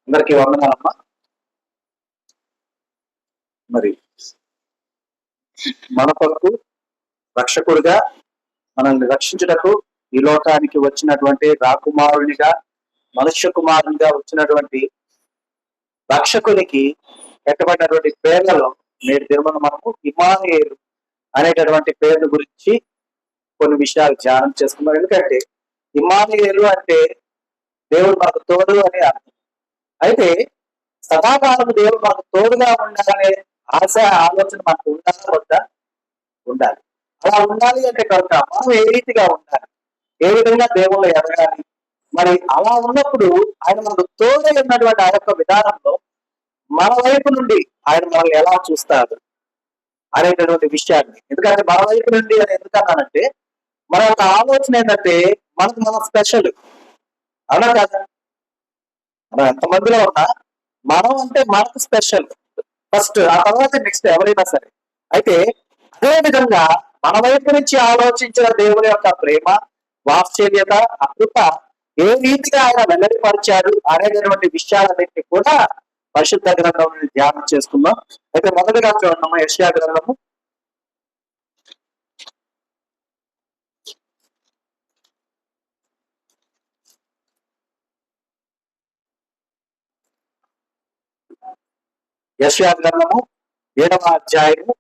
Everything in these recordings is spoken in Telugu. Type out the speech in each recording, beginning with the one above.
అందరికీ వందనాలమ్మా. మరి మన కొరకు రక్షకుడిగా మనల్ని రక్షించుటకు ఈ లోకానికి వచ్చినటువంటి రాకుమారునిగా మనుష్య కుమారునిగా వచ్చినటువంటి రక్షకునికి పెట్టబడినటువంటి పేర్లలో నేటి దినమున మనము ఇమ్మానుయేలు అనేటటువంటి పేరు గురించి కొన్ని విషయాలు ధ్యానం చేసుకున్నాం. ఎందుకంటే ఇమ్మానుయేలు అంటే దేవుడు మనకు తోడు అని అర్థం. అయితే సదాకాలం దేవుడు మనకు తోడుగా ఉండాలనే ఆశ ఆలోచన మనకు ఉండాలా వద్దా? ఉండాలి. అలా ఉండాలి అంటే కనుక మనం ఏ రీతిగా ఉండాలి, ఏ విధంగా దేవుళ్ళు ఎదగాలి, మరి అలా ఉన్నప్పుడు ఆయన మనకు తోడై ఉన్నటువంటి ఆ యొక్క విధానంలో మన వైపు నుండి ఆయన మనల్ని ఎలా చూస్తారు అనేటటువంటి విషయాన్ని. ఎందుకంటే మన వైపు నుండి అని ఎందుకన్నానంటే మన యొక్క ఆలోచన ఏంటంటే మనకు మన స్పెషల్, అవునా కదా? మనం ఎంతమందిలో ఉన్నా మనం అంటే మనకు స్పెషల్ ఫస్ట్, ఆ తర్వాత నెక్స్ట్ ఎవరైనా సరే. అయితే అదే విధంగా మన వైపు నుంచి ఆలోచించిన దేవుని యొక్క ప్రేమ, వాత్సల్యత, అకృప ఏ రీతిగా ఆయన వెల్లడిపరిచాడు అనేటటువంటి విషయాలన్నింటినీ కూడా పరిశుద్ధ గ్రంథం నుండి ధ్యానం చేసుకుందాం. అయితే మొదటిగా చూడమ్మా యెషయా గ్రంథము 7వ అధ్యాయము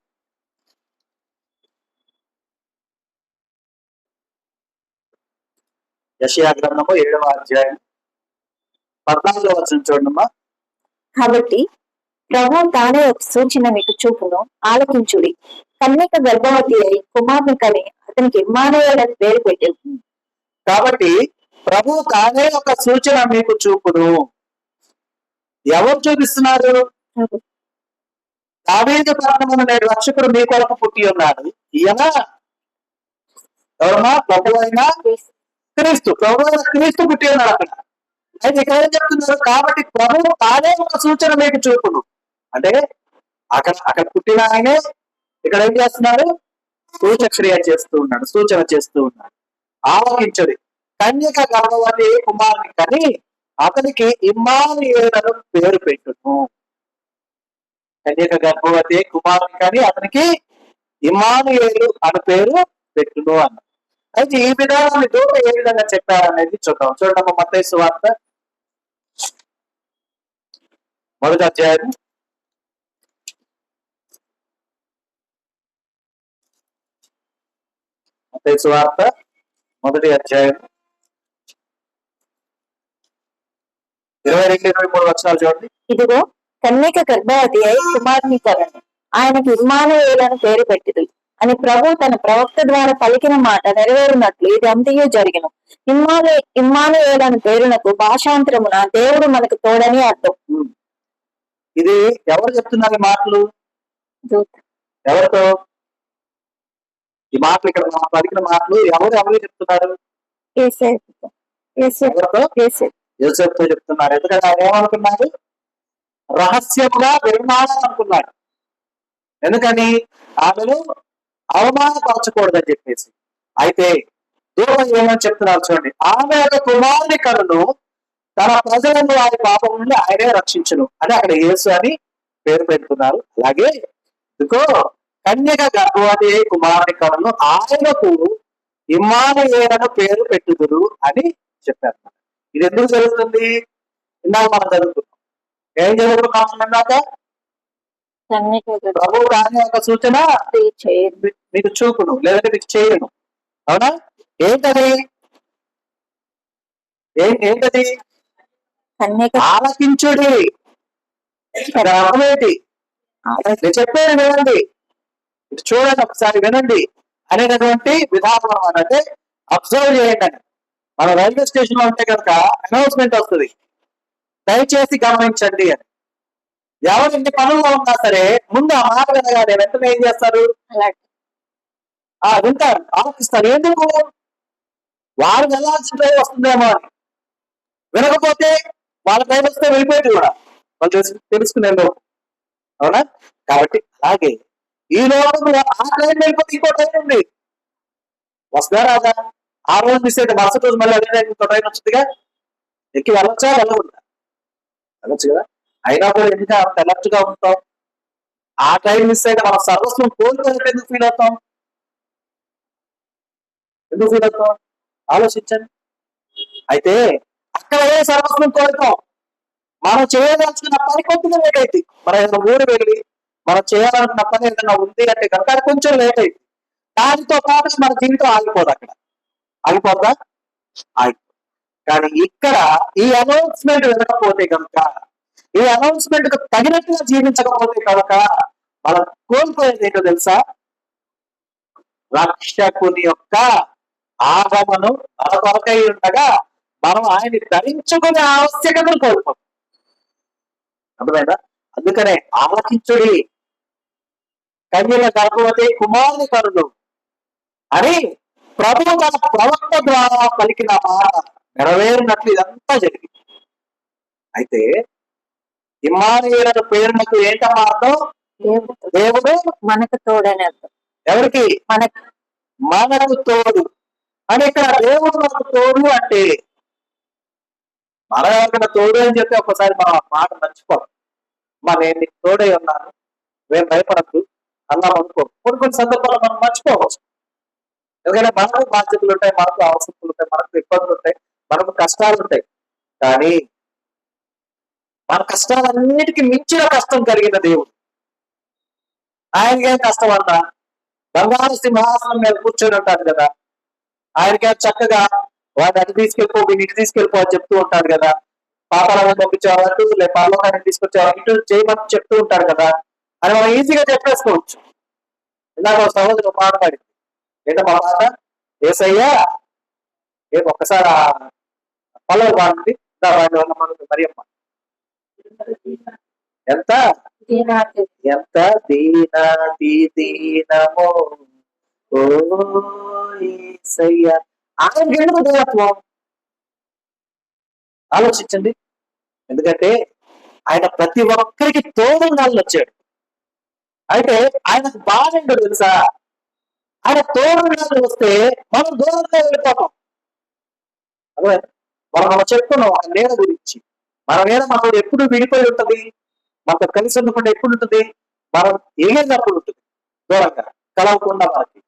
7వ అధ్యాయం 14వ వచనం చూడమ్మా. కాబట్టి ప్రభు తానే ఒక సూచన మీకు చూపును, ఆలకించుడి. కన్యక గర్భవతి అయి కుమారుని కని అతనికి ఇమ్మానుయేలు అని పేరు పెట్టింది. కాబట్టి ప్రభు తానే ఒక సూచన మీకు చూపును. ఎవరు చూపిస్తున్నారు? దావీదు పట్టణమున నేడు రక్షకుడు మీ కొరకు పుట్టి ఉన్నాడు. ఈయన ఎవరమ్మా? ప్రభు అయిన క్రీస్తు. ప్రభు అయిన క్రీస్తు పుట్టి ఉన్నాడు అక్కడ. అయితే ఇక్కడ ఏం చెప్తున్నారు? కాబట్టి ప్రభు తానే ఒక సూచన మీకు చూపును. అంటే అక్కడ పుట్టిన ఆయనే ఇక్కడ ఏం చేస్తున్నారు? సూచక్రియ చేస్తూ ఉన్నాడు, సూచన చేస్తూ ఉన్నాడు. ఆలోచించడు. కన్యక గర్భవతి కుమారుని కని అతనికి ఇమ్మానుయేలు పేరు పెట్టును. కన్యక గర్భవతి కుమారుని కని అతనికి ఇమ్మానుయేలు అని పేరు పెట్టును అన్న. అయితే ఈ విధానాన్ని దూత ఏ విధంగా చెప్పారనేది చూద్దాం. చూడమ్మ మత్తయి సువార్త 1వ అధ్యాయం 1వ అధ్యాయం 22-23 వచనాలు చూడండి. ఇదిగో కన్యక గర్భవతి అయి కుమారుని కనెను, ఆయనకు ఇమ్మానుయేలు పేరు పెట్టింది అని ప్రభు తన ప్రవక్త ద్వారా పలికిన మాట నెరవేరినట్లు ఇది అంతయు జరిగిన. ఇమ్మానుయేలు పేరునకు భాషాంతరమున దేవుడు మనకు తోడని అర్థం. ఇది ఎవరు చెప్తున్నారు ఈ మాటలు? ఎవరితో ఈ మాటలు? ఇక్కడ పలికిన మాటలు ఎవరు చెప్తున్నారు? యోసేపుతో చెప్తున్నారు. ఎందుకంటే ఆయన ఏమనుకున్నాడు? రహస్యముగా విన్నాడనుకున్నాడు. ఎందుకని? ఆమెను అవమానపరచకూడదని చెప్పేసి. అయితే దూరం ఏమని చెప్తున్నారు చూడండి. ఆమె యొక్క కుమారుని కనును తన ప్రజలను వారి పాపం నుండి ఆయనే రక్షించును అని అక్కడ యేసు అని పేరు పెడుతున్నారు. అలాగే ఇదిగో కన్యక గర్భవతి కుమారుని కనును ఆయనకు ఇమ్మానుయేలు పేరు పెట్టుదురు అని చెప్పారు. ఇది ఎందుకు జరుగుతుంది? ఇందాక మనం చదువుతున్నాం. ఏం జరుగుతున్నాం అన్నాక ప్రభు దాని యొక్క సూచన మీకు చూపును, లేదంటే మీకు చేయను. అవునా? ఏంటది? ఏంటది? ఆలకించుడి. అర్థమేంటి? నేను చెప్పేది వినండి, చూడండి, ఒకసారి వినండి అనేటటువంటి విధానం అంటే అబ్జర్వ్ చేయండి అని. మన రైల్వే స్టేషన్ లో ఉంటే కనుక అనౌన్స్మెంట్ వస్తుంది, దయచేసి గమనించండి అని. ఎవరు ఎన్ని పనుల్లో ఉన్నా సరే ముందు ఆ మాట వినగానే వెంటనే ఏం చేస్తారు? వింటారు, ఆలోచిస్తారు. ఎందుకు? వారు వెళ్ళాల్సిన టైం వస్తుందేమో అని. వినకపోతే వాళ్ళ టైం వస్తే వెళ్ళిపోయేది కూడా వాళ్ళు తెలుసుకునేలో. అవునా? కాబట్టి అలాగే ఈ లోపల ఆ టైం వెళ్ళిపోతే ఇంకో టైం ఉంది, వస్తుందా రాదా? ఆ రోజు మిస్ అయితే మరుసటి రోజు మళ్ళీ అదే టైం ఇంకో టైం వచ్చిందిగా. ఎక్కి వెళ్ళొచ్చా వెళ్ళకూడదా? అనొచ్చు కదా. అయినా కూడా ఎందుకు అంత alert గా ఉంటాం? ఆ టైం మిస్ అయితే మనం సర్వస్వం కోల్పోయినట్టు ఎందుకు ఫీల్ అవుతాం? ఎందుకు ఫీల్ అవుతాం? ఆలోచించండి. అయితే అక్కడ ఏ సర్వస్వం కోల్పోతాం, మనం చేయదలుచుకున్న పని కొద్దిగా లేట్ అయింది. మనం ఏదైనా ఊరు వెళ్ళి మనం చేయాలనుకున్న పని ఏదైనా ఉంది అంటే కనుక అది కొంచెం లేట్ అయింది. దానితో పాటు మన జీవితం ఆగిపోదు. అక్కడ ఆగిపోద్దా? ఆగిపోదు. కానీ ఇక్కడ ఈ అనౌన్స్మెంట్ వినకపోతే కనుక, ఈ అనౌన్స్మెంట్ కు తగినట్టుగా జీవించకపోతే కనుక మనం కోల్పోయేది ఏంటో తెలుసా? రక్షకుని యొక్క ఆగమను మన కొరకై ఉండగా మనం ఆయన్ని ధరించుకునే ఆవశ్యకతను కోల్పోతాం. అర్థమైందా? అందుకనే ఆలకించుడి, కన్యల గర్భవతి కుమారుని కరుడు అని ప్రభువు తన ప్రవక్త ద్వారా పలికిన మాట నెరవేరినట్లు ఇదంతా జరిగింది. అయితే ఇమ్మానుయేలు పేరునకు ఏంటమ్మా అర్థం? దేవుడు మనకు తోడని అర్థం. ఎవరికి? మనకు తోడు అని. ఇక్కడ దేవుడు మనకు తోడు అంటే మనం ఎవరికైనా తోడు అని చెప్పి ఒకసారి మనం ఆ మాట మర్చిపోం. నేను నీకు తోడై ఉన్నాను, మేము భయపడద్దు అన్నాం అనుకో. కొన్ని సందర్భాల్లో మనం మర్చిపోవచ్చు. ఎందుకంటే మనకు బాధ్యతలు ఉంటాయి, మనకు అవసరాలు ఉంటాయి, మనకు ఇబ్బందులు ఉంటాయి, మనకు కష్టాలు ఉంటాయి. కానీ మన కష్టాలన్నిటికీ మించిన కష్టం కలిగిన దేవుడు. ఆయనకేం కష్టం అన్నా బంగారు సింహాసనం మీద కూర్చొని ఉంటాడు కదా. ఆయనకేం చక్కగా వాడిని అటు తీసుకెళ్ళిపో, వీడిని ఇటు తీసుకెళ్ళిపో అని చెప్తూ ఉంటాడు కదా. పాపాలను పంపించేవాళ్ళు లేదా పరలోకాన్ని తీసుకొచ్చేవాళ్ళు ఇటు చేయమని చెప్తూ ఉంటాడు కదా. అని మనం ఈజీగా చెప్పేసుకోవచ్చు. ఇందాక ఒక సహోదరు మాట్లాడింది, ఏంటో మా మాట ఏసయ్యా ఒక్కసారి పల్లవి బాగుంది మరియమ్మ ఎంత ఎంత దీనాతి దీనమో ఓ యేసయ్యా. ఆయన ఎందుకు దేవత్వం ఆలోచించండి. ఎందుకంటే ఆయన ప్రతి ఒక్కరికి తోడుండాలని వచ్చాడు. అయితే ఆయనకు బాగుండో తెలుసా? ఆయన తోడుండాలని వస్తే మనం దూరంగా వెళ్ళిపోతాం. అదే మనం చెప్పుకున్నాం ఆ నేల గురించి. మన నేల మనతో ఎప్పుడు విడిపోయి ఉంటది, మనతో కలిసి ఉండకుండా ఎప్పుడు ఉంటుంది? మనం ఎగిరినప్పుడు ఉంటుంది, దూరంగా కలవకుండా మనకి.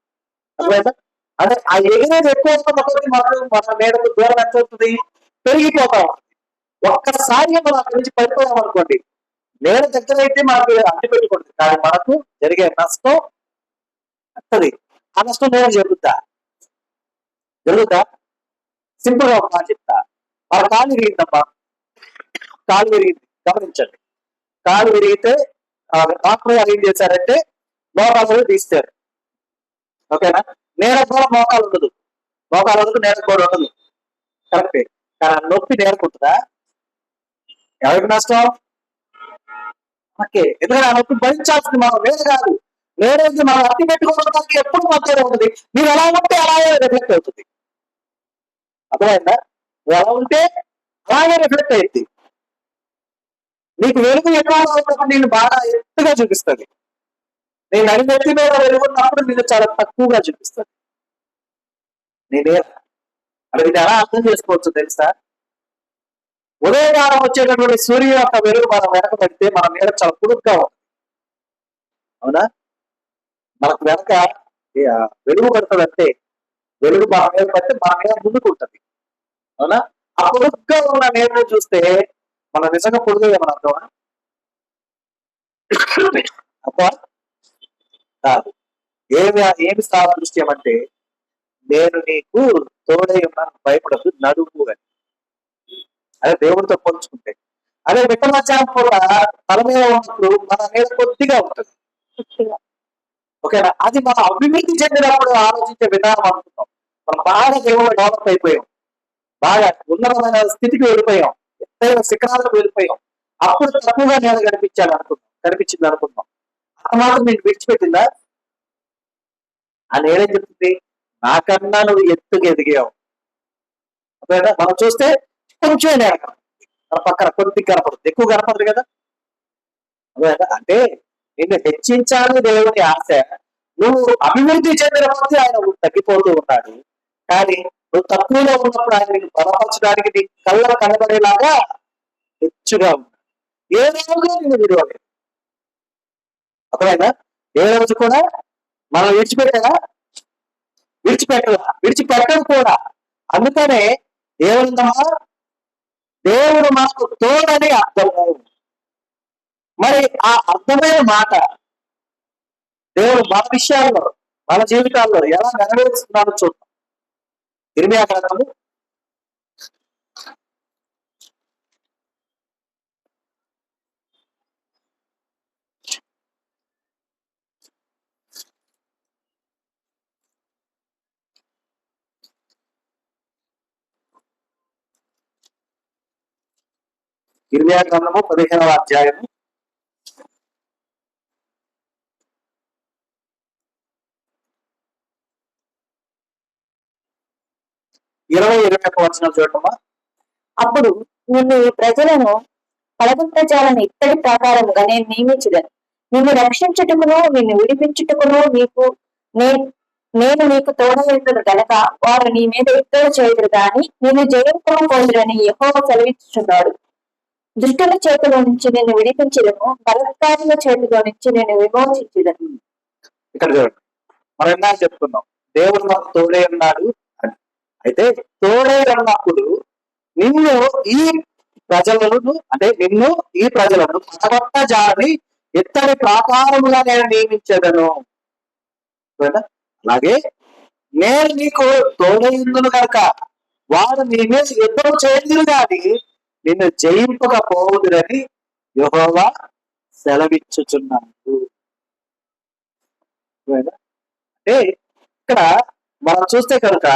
అర్థమైందా? అంటే ఆ ఎగిరేది ఎక్కువ కొద్ది మన నేలకు దూరం ఎంత అవుతుంది? పెరిగిపోతా ఉంటుంది. ఒక్కసారి మనం అక్కడి నుంచి పడిపోయాం అనుకోండి, నేల దగ్గర అయితే మనకు అడ్డు పెట్టుకుంటుంది, కానీ మనకు జరిగే నష్టం వస్తుంది. ఆ నష్టం నేను జరుగుతా సింపుల్ గా ఒక మాట చెప్తా. మన కాలు విరిగిందమ్మా, కాలు విరిగింది, గమనించండి. కాలు విరిగితే డాక్టర్ గారు ఏం చేశారంటే మోకాలు తీస్తారు. ఓకేనా? నేల కూడా మోకాలు ఉండదు, మోకాలు ఉండదు, నేల కూడా ఉండదు, కరెక్టే. కానీ ఆ నొప్పి నేర్పుతుందా? ఎవరికి నష్టం? ఓకే. ఎందుకంటే ఆ నొప్పి భరించాల్సింది మనం, వేరే కాదు. వేరేది మనం అట్టి పెట్టుకోవడానికి ఎప్పుడు మధ్యలో ఉంటుంది. మీరు ఎలా ఉంటే అలాగే రిఫ్లెక్ట్ అవుతుంది. అర్థమైందా? ఎలా ఉంటే అలాగే రిఫ్లెక్ట్ అయింది. నీకు వెలుగు ఎక్కువ ఉన్నప్పుడు నేను బాగా ఎత్తుగా చూపిస్తుంది. నేను నడిమెత్తి మీద వెలుగున్నప్పుడు నేను చాలా తక్కువగా చూపిస్తుంది. నేనే అది నేను ఎలా అర్థం చేసుకోవచ్చు తెలుసా? ఉదయకాలం వచ్చేటటువంటి సూర్యుడు యొక్క వెలుగు మనం వెనక పెడితే మన మీద చాలా పొడుగ్గా ఉంటుంది. అవునా? మనకు వెనక వెలుగు పడుతుందంటే వెలుగు మన మీద పడితే మన మీద ముందుకు ఉంటుంది. అవునా? ఆ పొడుగ్గా ఉన్న నేలను చూస్తే మన నిజంగా పొడుగు ఏమని అర్థమా? అబ్బా కాదు. ఏమి సాదృశ్యం అంటే నేను నీకు తోడై ఉన్నాను, భయపడదు, నడువు అని. అదే దేవుడితో పోల్చుకుంటే. అదే మిట్ట మధ్యాహ్నం పూట తల మీద ఉన్నప్పుడు మన మీద కొద్దిగా ఉంటుంది. ఓకేనా? అది మనం అభివృద్ధి చెందినప్పుడు ఆలోచించే విధానం అనుకుంటాం. మనం బాగా దేవుడు డెవలప్ అయిపోయాం, బాగా ఉన్నతమైన స్థితికి వెళ్ళిపోయాం, ఎత్తైన శిఖరాలకు వెళ్ళిపోయాం. అప్పుడు తక్కువగా నేను కనిపించింది అనుకుంటాం. ఆ మాత్రం నేను విడిచిపెట్టిందా? ఆ నేనేం చెప్తుంది? నాకన్నా నువ్వు ఎత్తుకు ఎదిగావు. ఓకేనా? మనం చూస్తే కొంచెం నేల మన పక్కన కొద్ది కనపడుతుంది, ఎక్కువ కనపడదు కదా. అంటే నిన్ను హెచ్చించాలని దేవుని ఆశ. నువ్వు అభివృద్ధి చెందిన కొద్దీ ఆయన తగ్గిపోతూ ఉన్నాడు. కానీ నువ్వు తక్కువలో ఉన్నప్పుడు ఆయన నిన్ను బలపరచడానికి నీ కళ్ళ కనబడేలాగా హెచ్చుగా ఉన్నాడు. ఏ రోజు నిన్ను విడవలేదు. అర్థమైందా? ఏ రోజు కూడా మనం విడిచిపెట్టగా విడిచిపెట్టడం కూడా. అందుకనే ఏముందమ్మా, దేవుడు మనకు తోడని అర్థము. మరి ఆ అర్థమైన మాట దేవుడు మన విషయాల్లో, మన జీవితాల్లో ఎలా నెరవేరుస్తున్నాడో చూద్దాం. ఇర్మియా గ్రంథము 15వ అధ్యాయము 20-21 వచనం చూడమ్మా. అప్పుడు నిన్ను ఈ ప్రజలను పడగొట్టజాలని ఇత్తడి ప్రకారముగా నేను నియమించదను. నిన్ను రక్షించుటకును నిన్ను విడిపించుటకును నేను నీకు తోడవేందును గనక వారు నీ మీద యుద్ధం చేయుదురు గాని నిన్ను జయింపకపోదురని యెహోవా సెలవిచ్చుచున్నాడు. దుష్టుల చేతిలో నుంచి నిన్ను విడిపించదను, బలత్కారుల చేతిలో నుంచి నేను విమోచించదను. ఇక్కడ చూడండి, మనం ఎలా చెప్పుకున్నాం, దేవుడు నాకు తోడే ఉన్నాడు అని. అయితే తోడే ఉన్నప్పుడు నిన్ను ఈ ప్రజలను, అంటే నిన్ను ఈ ప్రజలను పడగొట్టజాలని ఇత్తడి ప్రాకారముగా నేను నియమించదను. అలాగే నేను నీకు తోడైందును కనుక వారు నీ మీద యుద్ధం చేయదురు కానీ నిన్ను జయింపకపోదురని యెహోవా సెలవిచ్చుచున్నాడు. అంటే ఇక్కడ మనం చూస్తే కనుక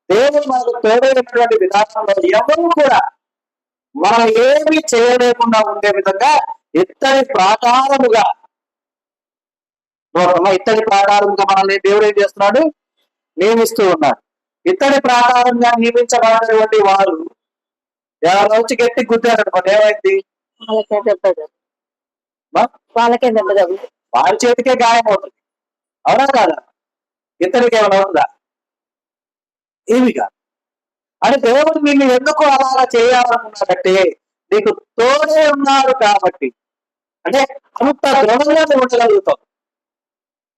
దేవుడు మనకు తోడైనటువంటి విధానంలో ఎవరు కూడా మనం ఏమి చేయలేకుండా ఉండే విధంగా ఇత్తడి ప్రాకారముగా మనల్ని దేవుడు ఏం చేస్తున్నాడు, నియమిస్తూ ఉన్నాడు. ఇత్తడి ప్రాకారంగా నియమించబడినటువంటి వారు ఎవరి నుంచి గట్టి గుద్దారనుకోండి, ఏమైంది? వాళ్ళకే దెబ్బ వారి చేతికే గాయం అవుతుంది. అవునా కాదా? ఇత్తడికి ఏమైనా అవుతుందా? ఏమిగా. అని దేవుడు నిన్ను ఎందుకు అలాగా చేయాలనుకున్నాడంటే నీకు తోడే ఉన్నాడు కాబట్టి. అంటే అంత దృఢంగా ఉండగలుగుతాం.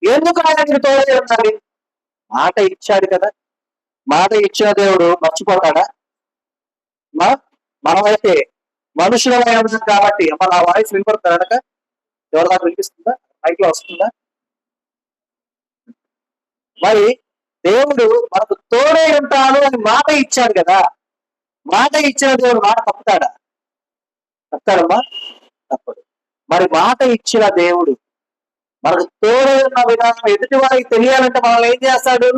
ఎందుకు ఆయనకి తోడే ఉండాలి? మాట ఇచ్చాడు కదా. మాట ఇచ్చిన దేవుడు మర్చిపోతాడా? మనమైతే మనుషులమై ఉన్నాం కాబట్టి. మన వాయిస్ వినపడుతుందనక ఎవరి దాకా వినిపిస్తుందా? మైక్ లో వస్తుందా? మరి దేవుడు మనకు తోడే ఉంటాడు అని మాట ఇచ్చాడు కదా. మాట ఇచ్చిన దేవుడు మాట తప్పుతాడా? తప్పుతాడమ్మా? తప్పడు. మరి మాట ఇచ్చిన దేవుడు మనకు తోడే ఉన్న విధానం ఎదుటి వారికి తెలియాలంటే మనల్ని ఏం చేస్తాడు?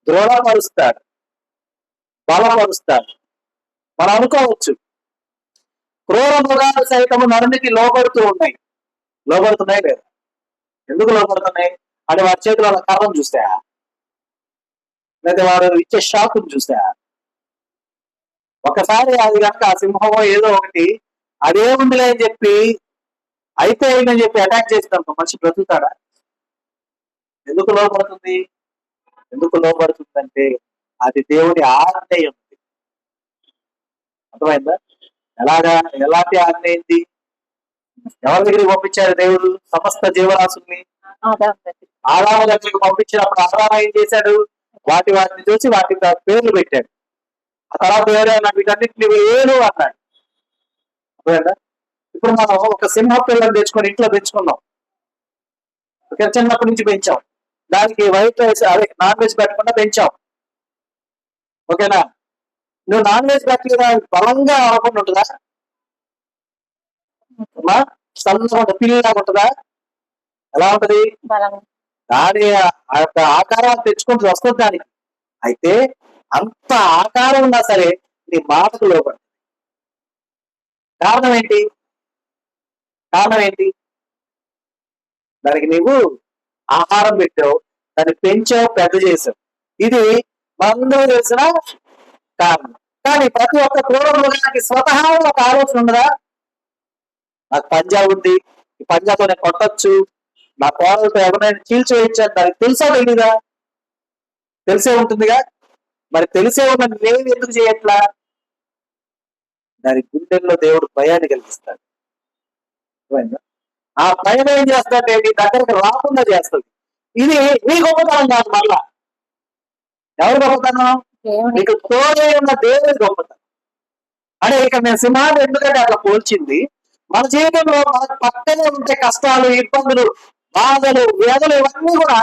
దృఢపరుస్తాడు, బలపరుస్తాడు. మనం అనుకోవచ్చు క్రూర మృగాలు సైతము నరునికి లోబడుతున్నాయి లేదా? ఎందుకు లోబడుతున్నాయి? అంటే వారి చేతిలో కర్రం చూస్తా, లేదా వారు ఇచ్చే షాకును చూస్తా. ఒకసారి అది కనుక ఆ సింహమో ఏదో ఒకటి అదేముందిలే అని చెప్పి అయితే అయిందని చెప్పి అటాక్ చేసినప్పుడు మనిషి బ్రతుకుతాడా? ఎందుకు లోపడుతుంది? అంటే అది దేవుడి ఆజ్ఞ ఉంది. అర్థమైందా? ఎలాంటి ఆజ్ఞ ఏంటి? ఎవరి దగ్గరికి పంపించారు దేవుడు సమస్త జీవరాశుల్ని? ఆదాము దగ్గరికి పంపించినప్పుడు ఆదాము ఏం చేశాడు? వాటిని చూసి వాటి పేర్లు పెట్టాడు. ఆ తర్వాత వేరే వీటన్నిటిని వేరు అన్నాడు. అర్థమైందా? ఇప్పుడు మనం ఒక సింహ పిల్లని తెచ్చుకొని ఇంట్లో పెంచుకున్నాం. చిన్నప్పటి నుంచి పెంచాం. దానికి వైట్ రైస్, అదే నాన్ వెజ్ పెట్టకుండా పెంచాం. ఓకేనా? నువ్వు నాన్ వెజ్ పెట్టలేదా బలంగా అవ్వకుండా ఉంటుందా? సన్నగా పిల్లలాగా ఉంటుందా? ఎలా ఉంటది? దాని ఆ యొక్క ఆకారాన్ని తెచ్చుకుంటూ వస్తుంది దానికి. అయితే అంత ఆకారం ఉన్నా సరే నీ మాటకు లోపడి. కారణం ఏంటి? దానికి నీవు ఆహారం పెట్టావు, దాన్ని పెంచావు, పెద్ద చేసావు. ఇది మనందరూ తెలిసిన కారణం. కానీ ప్రతి ఒక్క క్రూర మృగానికి స్వతహా ఒక ఆలోచన ఉండదా? నాకు పంజా ఉంది, ఈ పంజాతో నేను కొట్టచ్చు, నా కోరలతో ఎవరైనా చీల్చివేయించాను. దానికి తెలుసా తెలీదా? తెలిసే ఉంటుందిగా. మరి తెలిసే ఉన్న నేను ఎందుకు చేయట్లా? దాని గుండెల్లో దేవుడు భయాన్ని కలిగిస్తాడు. అర్థమైందా? ఆ భయం ఏం చేస్తుందంటే నీ దగ్గరకు రాకుండా చేస్తుంది. ఇది నీ గొప్పతనం కాదు, మళ్ళా ఎవరు గొప్పతనం? దేవుని నీకు తోడే ఉన్న దేవుని గొప్పతనం. అంటే ఇక్కడ నేను సింహాన్ని ఎందుకంటే అట్లా పోల్చింది, మన జీవితంలో మన పక్కనే ఉంటే కష్టాలు, ఇబ్బందులు, బాధలు, వ్యాధులు ఇవన్నీ కూడా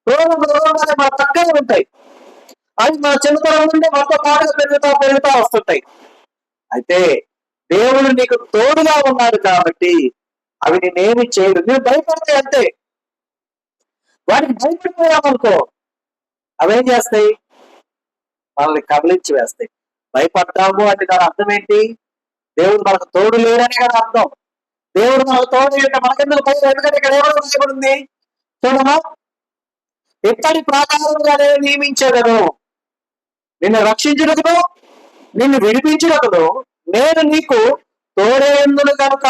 రోగంగానే మన పక్కనే ఉంటాయి. అవి మన చిన్నతనం నుండి మనతో పాటుగా పెరుగుతా వస్తుంటాయి. అయితే దేవుడు నీకు తోడుగా ఉన్నాడు కాబట్టి అవి నేనేమి చేయడు. నువ్వు భయపడితే అంతే. వాటికి భయపడిపోయామనుకో అవేం చేస్తాయి? మనల్ని కబలించి వేస్తాయి. భయపడ్డాము అంటే దాని అర్థం ఏంటి? దేవుడు మనకు తోడు లేడని కదా అర్థం. దేవుడు మనకు తోడు అంటే మనకెందుకు భయం? ఎందుకంటే ఇక్కడ ఎవరు భయపడింది చూడమా, ఇత్తడి ప్రాకారముగానే నియమించగలను, నిన్ను రక్షించుటకును నిన్ను విడిపించుటకును నేను నీకు తోడేందును కనుక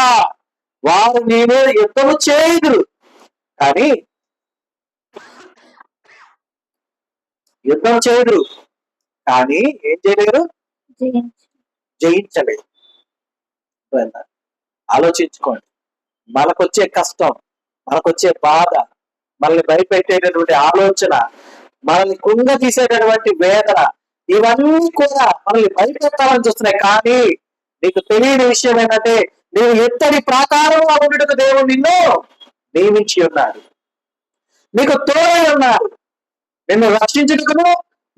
వారు నీ మీద యుద్ధము చేయుదురు, కానీ యుద్ధం చేయదురు కానీ ఏం చేయలేరు? జయించలేదు. ఆలోచించుకోండి. మనకొచ్చే కష్టం, మనకొచ్చే బాధ, మనల్ని భయపెట్టేటటువంటి ఆలోచన, మనల్ని కుంగ తీసేటటువంటి వేదన, ఇవన్నీ కూడా మనల్ని భయపెట్టాలని చూస్తున్నాయి. కానీ నీకు తెలియని విషయం ఏంటంటే నీవు ఎత్తడి ప్రాకారంలో ఉండటకు దేవుడు నిన్ను నియమించి ఉన్నాడు, నీకు తోడై ఉన్నాడు, నిన్ను రక్షించుటకును